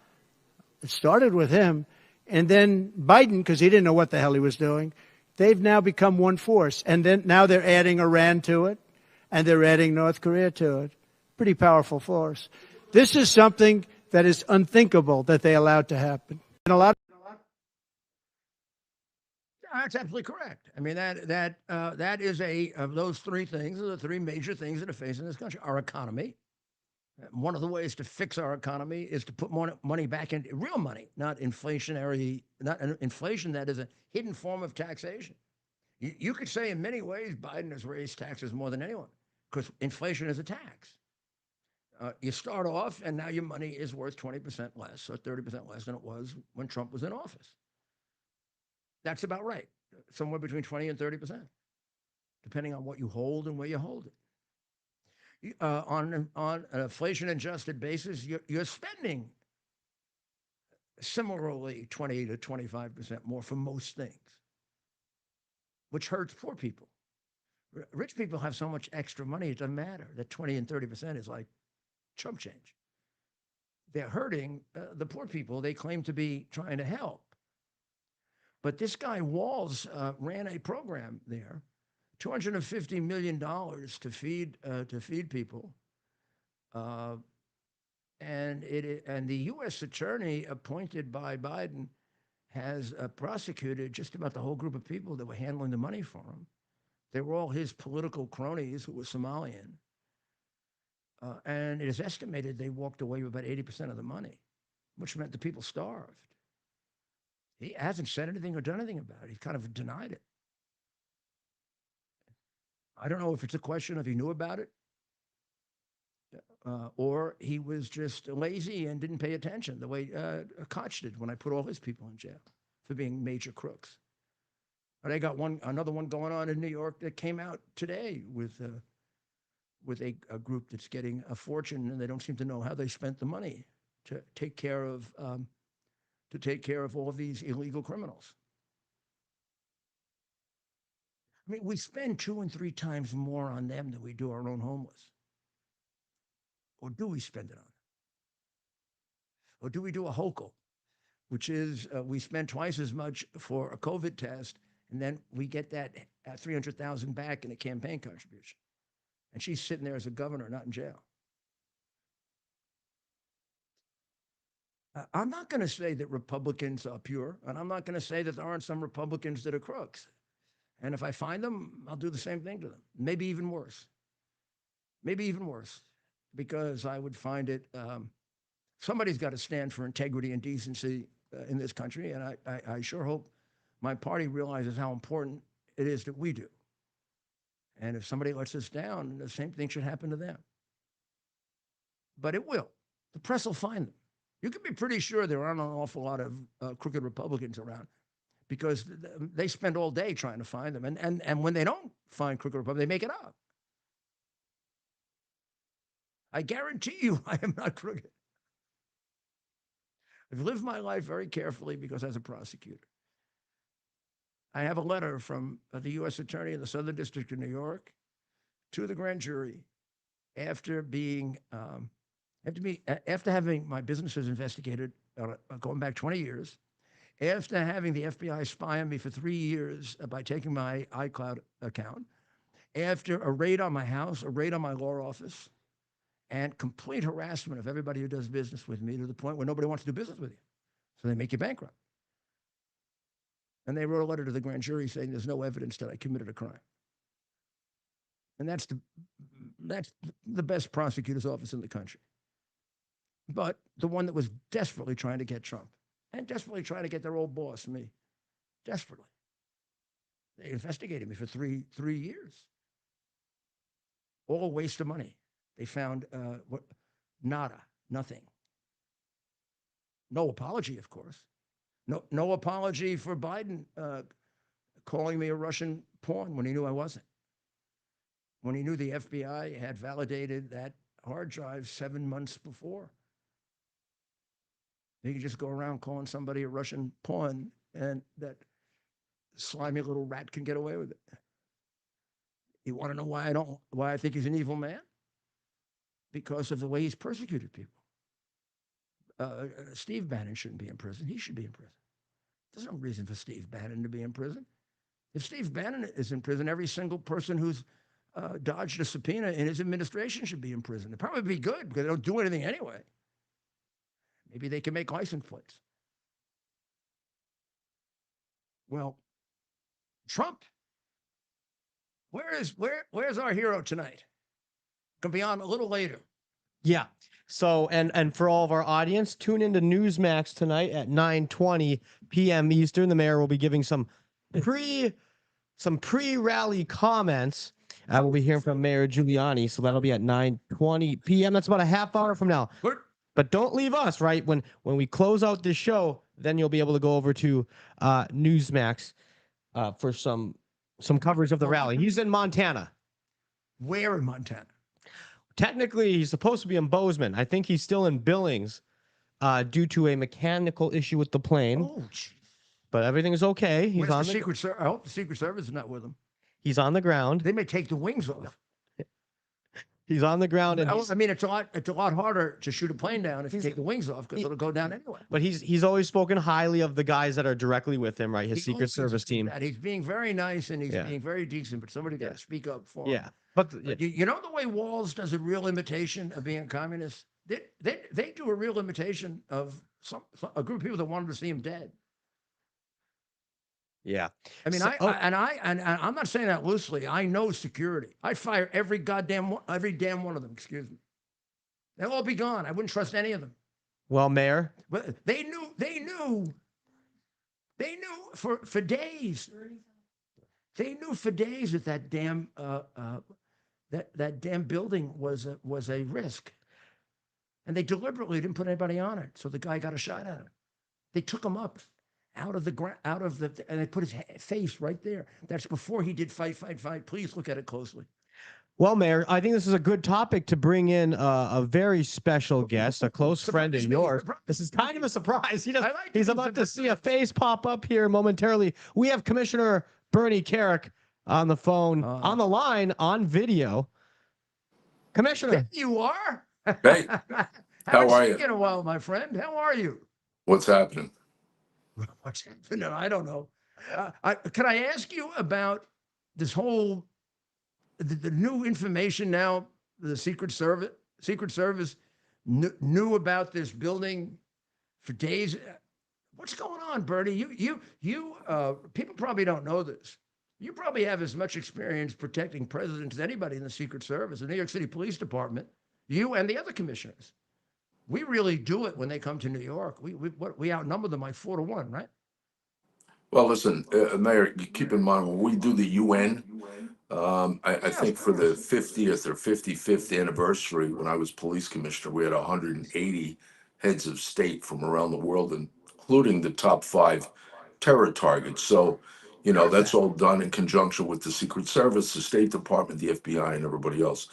it started with him, and then Biden, because he didn't know what the hell he was doing, they've now become one force. And then now they're adding Iran to it, and they're adding North Korea to it. Pretty powerful force. This is something that is unthinkable that they allowed to happen. And a lot. That's absolutely correct. I mean, that is of those three things are the three major things that are facing this country. Our economy. One of the ways to fix our economy is to put more money back into real money, not inflationary, not inflation that is a hidden form of taxation. You could say in many ways Biden has raised taxes more than anyone, because inflation is a tax. You start off, and now your money is worth 20% less or 30% less than it was when Trump was in office. That's about right, somewhere between 20 and 30%, depending on what you hold and where you hold it. On an inflation-adjusted basis, you're spending similarly 20 to 25% more for most things, which hurts poor people. Rich people have so much extra money, it doesn't matter. That 20 and 30% is like chump change. They're hurting the poor people they claim to be trying to help. But this guy Walz ran a program there, $250 million to feed people, and the U.S. attorney appointed by Biden has prosecuted just about the whole group of people that were handling the money for him. They were all his political cronies who were Somalian, and it is estimated they walked away with about 80% of the money, which meant the people starved. He hasn't said anything or done anything about it. He's kind of denied it. I don't know if it's a question of he knew about it. or he was just lazy and didn't pay attention the way Koch did when I put all his people in jail for being major crooks. But I got another one going on in New York that came out today with a group that's getting a fortune, and they don't seem to know how they spent the money to take care of all of these illegal criminals. I mean, we spend 2 and 3 times more on them than we do our own homeless. Or do we spend it on them? Or do we do a HOCL, which is we spend twice as much for a COVID test, and then we get that $300,000 back in a campaign contribution. And she's sitting there as a governor, not in jail. I'm not going to say that Republicans are pure, and I'm not going to say that there aren't some Republicans that are crooks. And if I find them, I'll do the same thing to them. Maybe even worse. Maybe even worse, because I would find it, somebody's got to stand for integrity and decency in this country, and I sure hope my party realizes how important it is that we do. And if somebody lets us down, the same thing should happen to them. But it will. The press will find them. You can be pretty sure there aren't an awful lot of crooked Republicans around, because they spend all day trying to find them. And when they don't find crooked Republicans, they make it up. I guarantee you I am not crooked. I've lived my life very carefully because as a prosecutor. I have a letter from the U.S. Attorney in the Southern District of New York to the grand jury after having my businesses investigated, going back 20 years, after having the FBI spy on me for 3 years by taking my iCloud account, after a raid on my house, a raid on my law office, and complete harassment of everybody who does business with me to the point where nobody wants to do business with you. So they make you bankrupt. And they wrote a letter to the grand jury saying there's no evidence that I committed a crime. And that's the best prosecutor's office in the country. But the one that was desperately trying to get Trump and desperately trying to get their old boss, me, desperately. They investigated me for three years. All a waste of money. They found nothing. No apology, of course. No apology for Biden calling me a Russian pawn when he knew I wasn't. When he knew the FBI had validated that hard drive 7 months before. He could just go around calling somebody a Russian pawn, and that slimy little rat can get away with it. You want to know why I think he's an evil man? Because of the way he's persecuted people. Steve Bannon shouldn't be in prison. He should be in prison. There's no reason for Steve Bannon to be in prison. If Steve Bannon is in prison, every single person who's dodged a subpoena in his administration should be in prison. It'd probably be good because they don't do anything anyway. Maybe they can make license plates. Well, Trump, where's our hero tonight? Gonna be on a little later. Yeah. So, and for all of our audience, tune into Newsmax tonight at 9:20 p.m. Eastern. The mayor will be giving some pre-rally comments. We'll be hearing from Mayor Giuliani, so that'll be at 9:20 p.m. That's about a half hour from now. But don't leave us, right? When we close out this show, then you'll be able to go over to Newsmax for some coverage of the rally. He's in Montana. Where in Montana? Technically, he's supposed to be in Bozeman. I think he's still in Billings due to a mechanical issue with the plane. Oh, geez. But everything is okay. He's on the Secret Service. I hope the Secret Service is not with him. He's on the ground. They may take the wings off. He's on the ground, and I mean, it's a lot harder to shoot a plane down if you take the wings off because it'll go down anyway. But he's always spoken highly of the guys that are directly with him, right? His Secret Service team. He's being very nice and he's being very decent, but somebody got to speak up for him. Yeah, but you know the way Walz does a real imitation of being a communist? They do a real imitation of a group of people that wanted to see him dead. Yeah. I mean, I'm not saying that loosely. I know security. I'd fire every damn one of them. Excuse me. They'll all be gone. I wouldn't trust any of them. Well, Mayor. But they knew for days. They knew for days that that damn building was a risk, and they deliberately didn't put anybody on it, so the guy got a shot at him. They took him up out of the ground, and they put his face right there. That's before he did fight. Please look at it closely. Well, Mayor, I think this is a good topic to bring in a very special guest, a close friend of yours. This is kind of a surprise. He's about to see a face pop up here momentarily. We have Commissioner Bernie Carrick on the phone, on the line, on video. Commissioner. You are? Hey, how are you? It's been a while, my friend. How are you? What's happening? What's happening? I don't know. Can I ask you about this whole the new information now? The Secret Service knew about this building for days. What's going on, Bernie? You people probably don't know this. You probably have as much experience protecting presidents as anybody in the Secret Service, the New York City Police Department. You and the other commissioners. We really do it when they come to New York. We outnumber them like 4-1, right? Well, listen, Mayor, keep in mind when we do the UN, I think for the 50th or 55th anniversary, when I was police commissioner, we had 180 heads of state from around the world, including the top 5 terror targets. So, that's all done in conjunction with the Secret Service, the State Department, the FBI, and everybody else.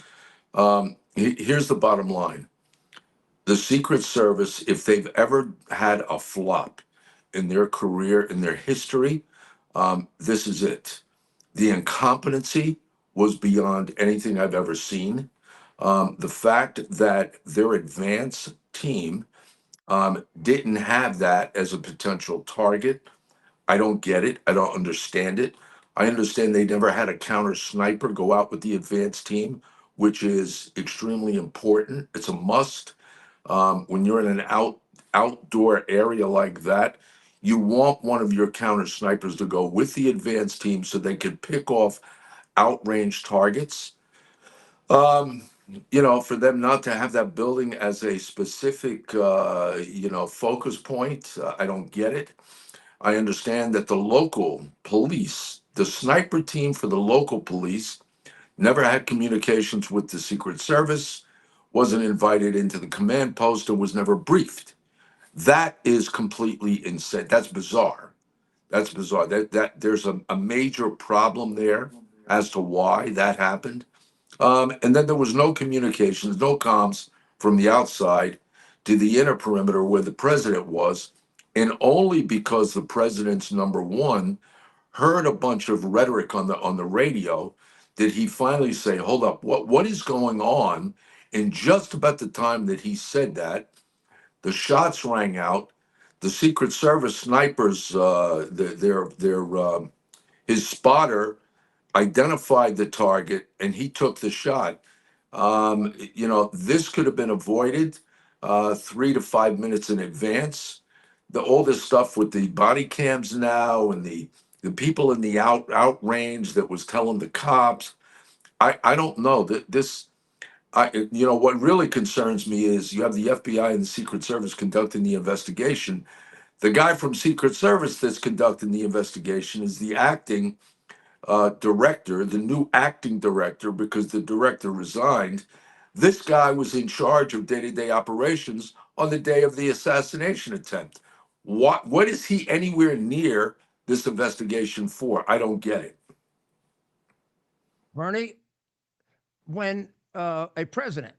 Here's the bottom line. The Secret Service, if they've ever had a flop in their career, in their history, this is it. The incompetency was beyond anything I've ever seen. The fact that their advance team didn't have that as a potential target, I don't get it. I don't understand it. I understand they never had a counter sniper go out with the advance team, which is extremely important. It's a must. When you're in an outdoor area like that, you want one of your counter snipers to go with the advance team so they can pick off outrange targets. For them not to have that building as a specific, focus point, I don't get it. I understand that the local police, the sniper team for the local police, never had communications with the Secret Service, wasn't invited into the command post, and was never briefed. That is completely insane. That's bizarre. That's bizarre. That there's a major problem there as to why that happened. And then there was no communications, no comms from the outside to the inner perimeter where the president was. And only because the president's number one heard a bunch of rhetoric on the radio did he finally say, hold up, what is going on? And just about the time that he said that, the shots rang out. The Secret Service snipers, his spotter identified the target, and he took the shot. This could have been avoided 3 to 5 minutes in advance. All this stuff with the body cams now and the people in the outrange that was telling the cops. I don't know that this. What really concerns me is you have the FBI and the Secret Service conducting the investigation. The guy from Secret Service that's conducting the investigation is the acting director, the new acting director, because the director resigned. This guy was in charge of day-to-day operations on the day of the assassination attempt. What is he anywhere near this investigation for? I don't get it. Bernie, when a president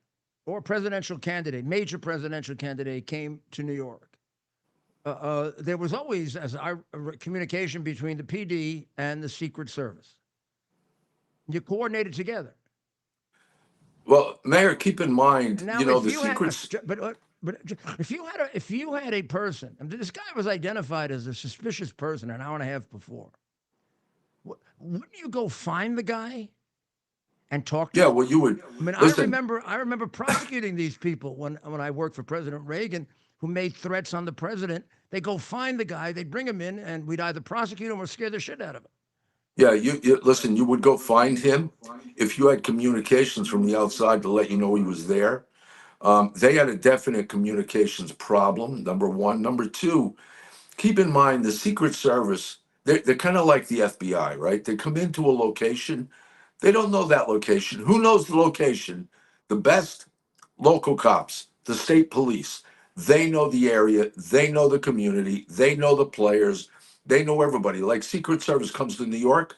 or presidential candidate, major presidential candidate, came to New York, there was always communication between the PD and the Secret Service. You coordinated together. Well, Mayor, keep in mind, Now, the secrets. But if you had a person, and this guy was identified as a suspicious person an hour and a half before, wouldn't you go find the guy and talk to him? Yeah, well, you would. I mean, listen, I remember prosecuting these people when I worked for President Reagan, who made threats on the president. They go find the guy, they bring him in, and we'd either prosecute him or scare the shit out of him. Yeah, you listen, you would go find him if you had communications from the outside to let you know he was there. They had a definite communications problem, number one. Number two, keep in mind the Secret Service, they're kind of like the FBI, right? They come into a location, They don't know that location. Who knows the location? The best local cops, the state police. They know the area. They know the community. They know the players. They know everybody. Like Secret Service comes to New York,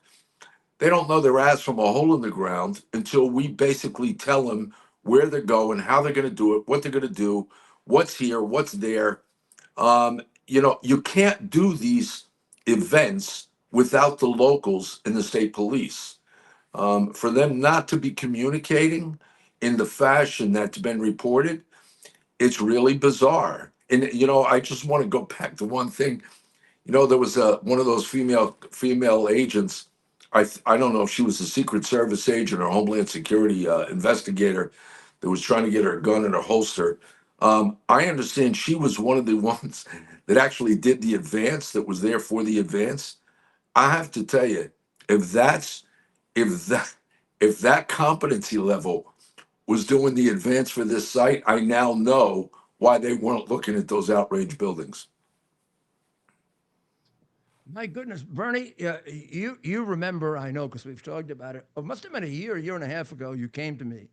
they don't know their ass from a hole in the ground until we basically tell them where they're going, how they're going to do it, what they're going to do, what's here, what's there. You can't do these events without the locals and the state police. For them not to be communicating in the fashion that's been reported, it's really bizarre. And I just want to go back to one thing. There was one of those female agents. I don't know if she was a Secret Service agent or Homeland Security investigator that was trying to get her gun in her holster. I understand she was one of the ones that actually did the advance, that was there for the advance. I have to tell you, if that's if that if that competency level was doing the advance for this site, I now know why they weren't looking at those outrage buildings. My goodness, Bernie, you remember, I know, because we've talked about it. It must have been a year and a half ago. You came to me,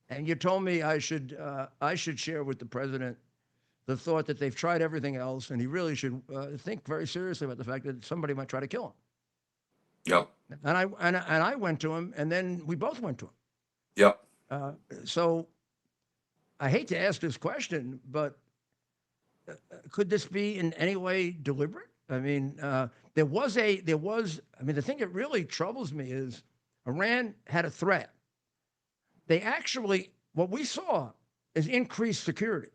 and you told me I should share with the president the thought that they've tried everything else, and he really should think very seriously about the fact that somebody might try to kill him. Yep. And I went to him, and then we both went to him. Yep. So I hate to ask this question, but could this be in any way deliberate? I mean, the thing that really troubles me is Iran had a threat. What we saw is increased security.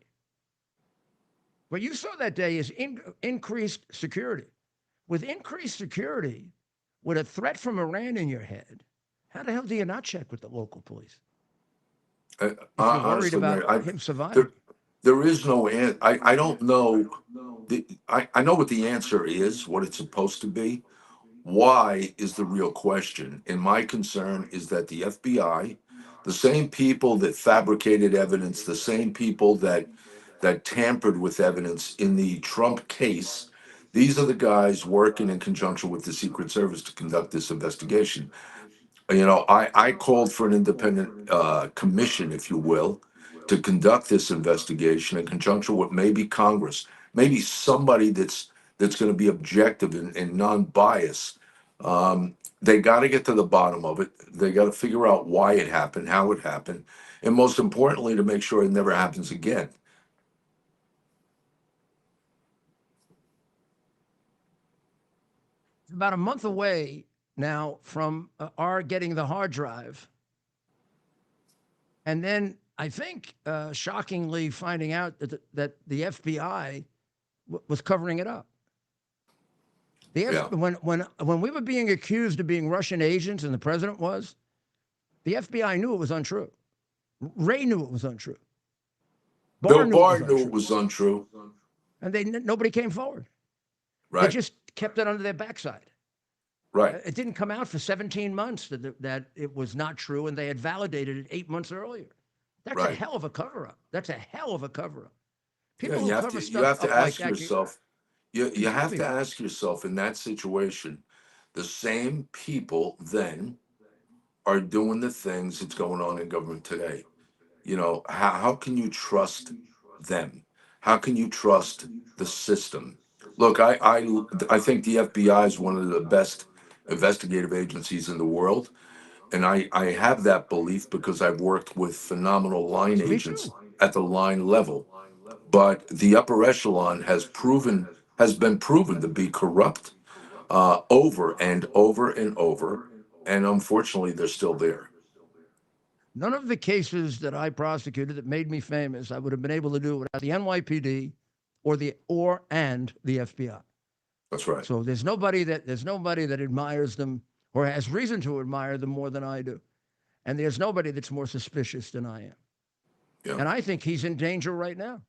What you saw that day is increased security. With increased security, with a threat from Iran in your head, how the hell do you not check with the local police? If you're worried about him surviving. There is no answer. I don't know. I know what the answer is, what it's supposed to be. Why is the real question. And my concern is that the FBI, the same people that fabricated evidence, the same people that tampered with evidence in the Trump case, these are the guys working in conjunction with the Secret Service to conduct this investigation. I called for an independent commission, if you will, to conduct this investigation in conjunction with maybe Congress, maybe somebody that's going to be objective and non-biased. They got to get to the bottom of it. They got to figure out why it happened, how it happened, and most importantly, to make sure it never happens again. About a month away now from our getting the hard drive. And then I think, shockingly, finding out that the FBI was covering it up. When we were being accused of being Russian agents, and the president was, the FBI knew it was untrue. Ray knew it was untrue. Bill Barr knew it was untrue. And nobody came forward. Right. They just kept it under their backside. Right. It didn't come out for 17 months that it was not true, and they had validated it 8 months earlier. That's a hell of a cover-up. That's a hell of a cover-up. People who cover stuff you have to ask like yourself. You have to ask yourself in that situation, the same people then are doing the things that's going on in government today. How can you trust them? How can you trust the system? Look, I think the FBI is one of the best investigative agencies in the world. And I have that belief because I've worked with phenomenal line agents at the line level. But the upper echelon has been proven to be corrupt over and over and over. And unfortunately, they're still there. None of the cases that I prosecuted that made me famous, I would have been able to do without the NYPD or the FBI. That's right. So there's nobody that admires them or has reason to admire them more than I do. And there's nobody that's more suspicious than I am. Yeah. And I think he's in danger right now.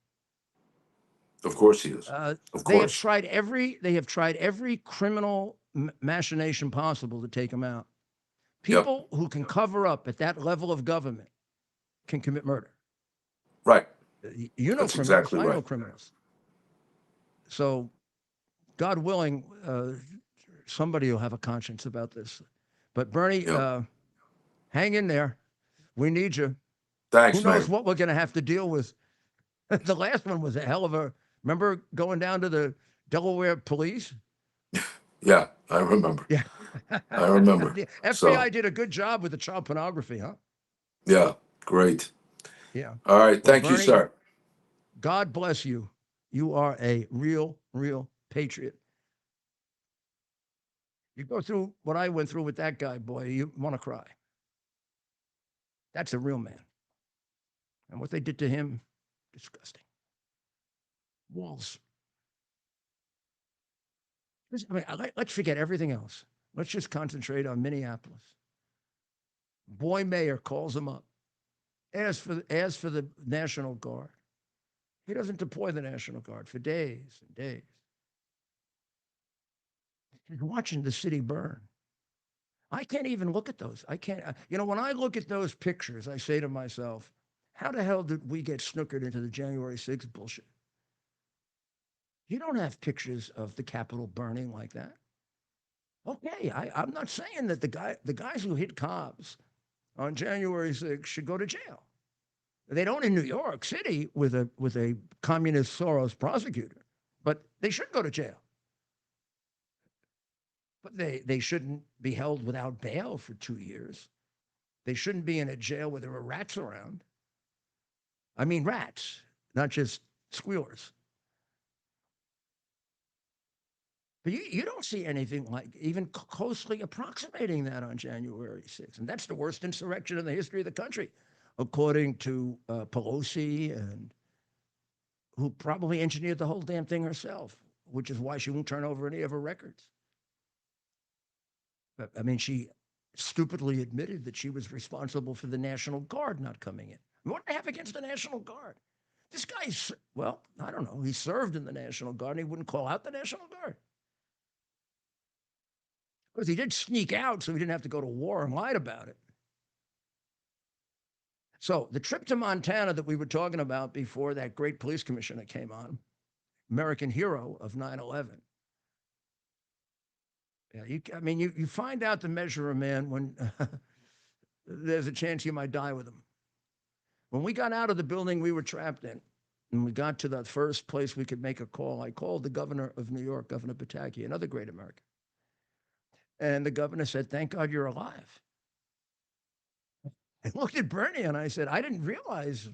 Of course he is. They have tried every criminal machination possible to take him out. People who can cover up at that level of government can commit murder. Right. You know That's criminals. Exactly I right. know criminals. So, God willing, somebody will have a conscience about this. But Bernie, Hang in there. We need you. Thanks, Who knows Mayor. what we're going to have to deal with? The last one was a hell of a. Remember going down to the Delaware police? Yeah, I remember. Yeah. I remember. The So, FBI did a good job with the child pornography, huh? yeah, great. Yeah. All right. Well, Thank you, Bernie, sir. God bless you. You are a real, real patriot. You go through what I went through with that guy, boy, you want to cry. That's a real man. And what they did to him, disgusting. Walz. I mean, let's forget everything else. Let's just concentrate on Minneapolis. Boy mayor calls him up. As for the National Guard. He doesn't deploy the National Guard for days and days. He's watching the city burn. I can't even look at those. I can't. When I look at those pictures, I say to myself, how the hell did we get snookered into the January 6th bullshit? You don't have pictures of the Capitol burning like that. Okay, I'm not saying that the guys who hit cops on January 6th should go to jail. They don't in New York City with a communist Soros prosecutor, but they should go to jail. But they shouldn't be held without bail for 2 years. They shouldn't be in a jail where there are rats around. I mean rats, not just squealers. But you don't see anything like even closely approximating that on January 6th. And that's the worst insurrection in the history of the country, according to Pelosi, and who probably engineered the whole damn thing herself, which is why she won't turn over any of her records. But, I mean, she stupidly admitted that she was responsible for the National Guard not coming in. What do they have against the National Guard? This guy's, well, I don't know. He served in the National Guard, and he wouldn't call out the National Guard. Because he did sneak out, so he didn't have to go to war and lied about it. So the trip to Montana that we were talking about before, that great police commissioner came on, American hero of 9/11. Yeah, you find out the measure of a man when there's a chance you might die with him. When we got out of the building we were trapped in, and we got to the first place we could make a call, I called the governor of New York, Governor Pataki, another great American. And the governor said, "Thank God you're alive." I looked at Bernie and I said, "I didn't realize."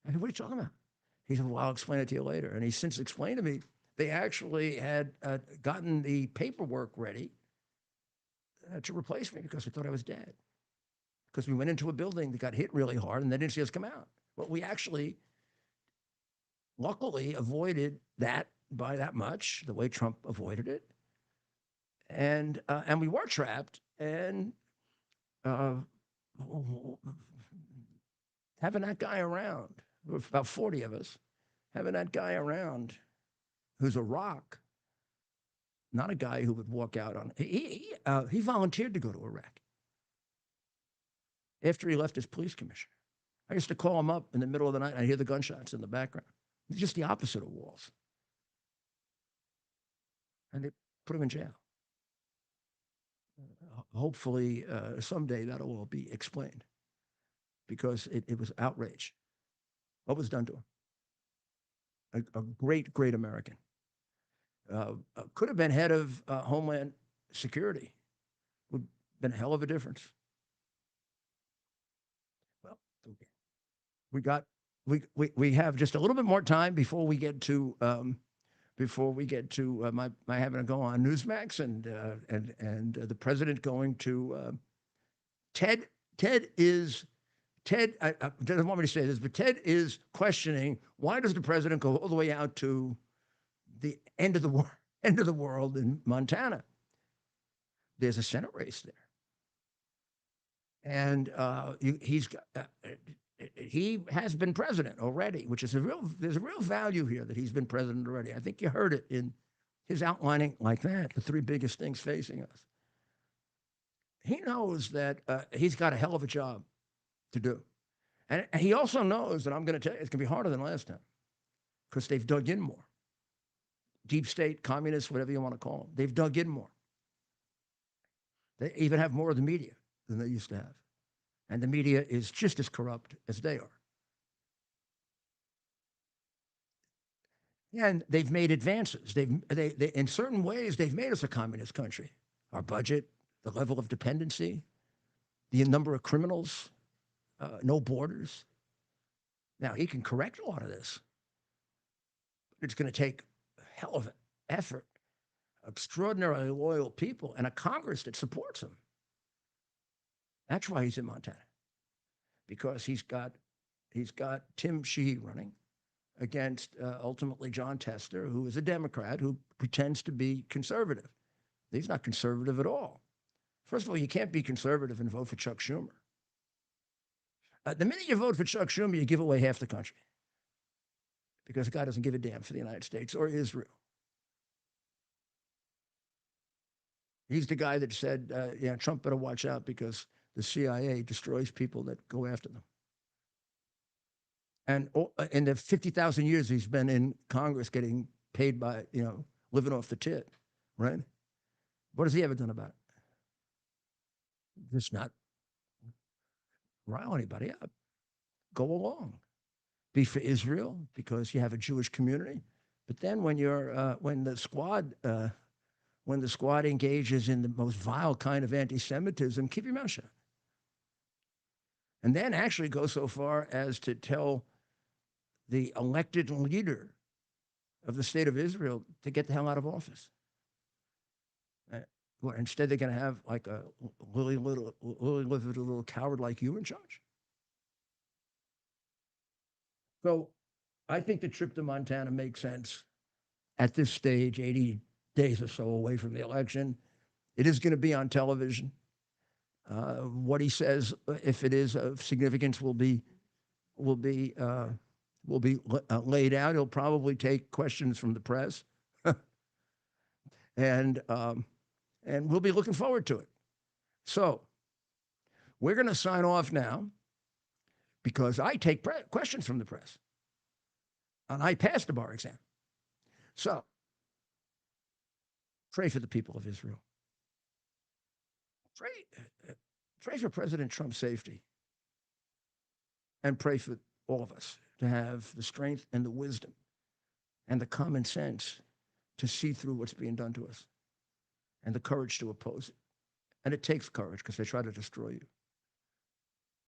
I said, "What are you talking about?" He said, "Well, I'll explain it to you later." And he's since explained to me they actually had gotten the paperwork ready to replace me because they thought I was dead. Because we went into a building that got hit really hard and they didn't see us come out. Well, we actually, luckily, avoided that by that much, the way Trump avoided it. And we were trapped, and having that guy around, about 40 of us, having that guy around who's a rock, not a guy who would walk out on, he volunteered to go to Iraq after he left as police commissioner. I used to call him up in the middle of the night, and I hear the gunshots in the background. It's just the opposite of Walz. And they put him in jail. Hopefully, someday that'll all be explained, because it was outrage. What was done to him? A great, great American. Could have been head of Homeland Security. Would have been a hell of a difference. Well, we have just a little bit more time before we get to my having to go on Newsmax and the president going to Ted doesn't want me to say this, but Ted is questioning, why does the president go all the way out to the end of the world in Montana? There's a Senate race there, and he has been president already, which is there's a real value here that he's been president already. I think you heard it in his outlining like that, the three biggest things facing us. He knows that he's got a hell of a job to do. And he also knows that I'm going to tell you, it's going to be harder than last time, because they've dug in more. Deep state, communists, whatever you want to call them, they've dug in more. They even have more of the media than they used to have. And the media is just as corrupt as they are. And they've made advances. They, in certain ways, they've made us a communist country. Our budget, the level of dependency, the number of criminals, no borders. Now, he can correct a lot of this. It's going to take a hell of an effort, extraordinarily loyal people, and a Congress that supports him. That's why he's in Montana, because he's got Tim Sheehy running against ultimately John Tester, who is a Democrat who pretends to be conservative. He's not conservative at all. First of all, you can't be conservative and vote for Chuck Schumer. The minute you vote for Chuck Schumer, you give away half the country, because the guy doesn't give a damn for the United States or Israel. He's the guy that said, Trump better watch out because the CIA destroys people that go after them. And in the 50,000 years he's been in Congress getting paid by, living off the tit, right? What has he ever done about it? Just not rile anybody up. Go along. Be for Israel because you have a Jewish community. But then when the squad engages in the most vile kind of anti-Semitism, keep your mouth shut. And then actually go so far as to tell the elected leader of the state of Israel to get the hell out of office. Instead, they're going to have like a lily-livered little coward like you in charge. So I think the trip to Montana makes sense at this stage, 80 days or so away from the election. It is going to be on television. What he says, if it is of significance, will be laid out. He'll probably take questions from the press, and we'll be looking forward to it. So we're going to sign off now because I take questions from the press, and I passed the bar exam. So pray for the people of Israel. Pray for President Trump's safety, and pray for all of us to have the strength and the wisdom and the common sense to see through what's being done to us and the courage to oppose it. And it takes courage because they try to destroy you.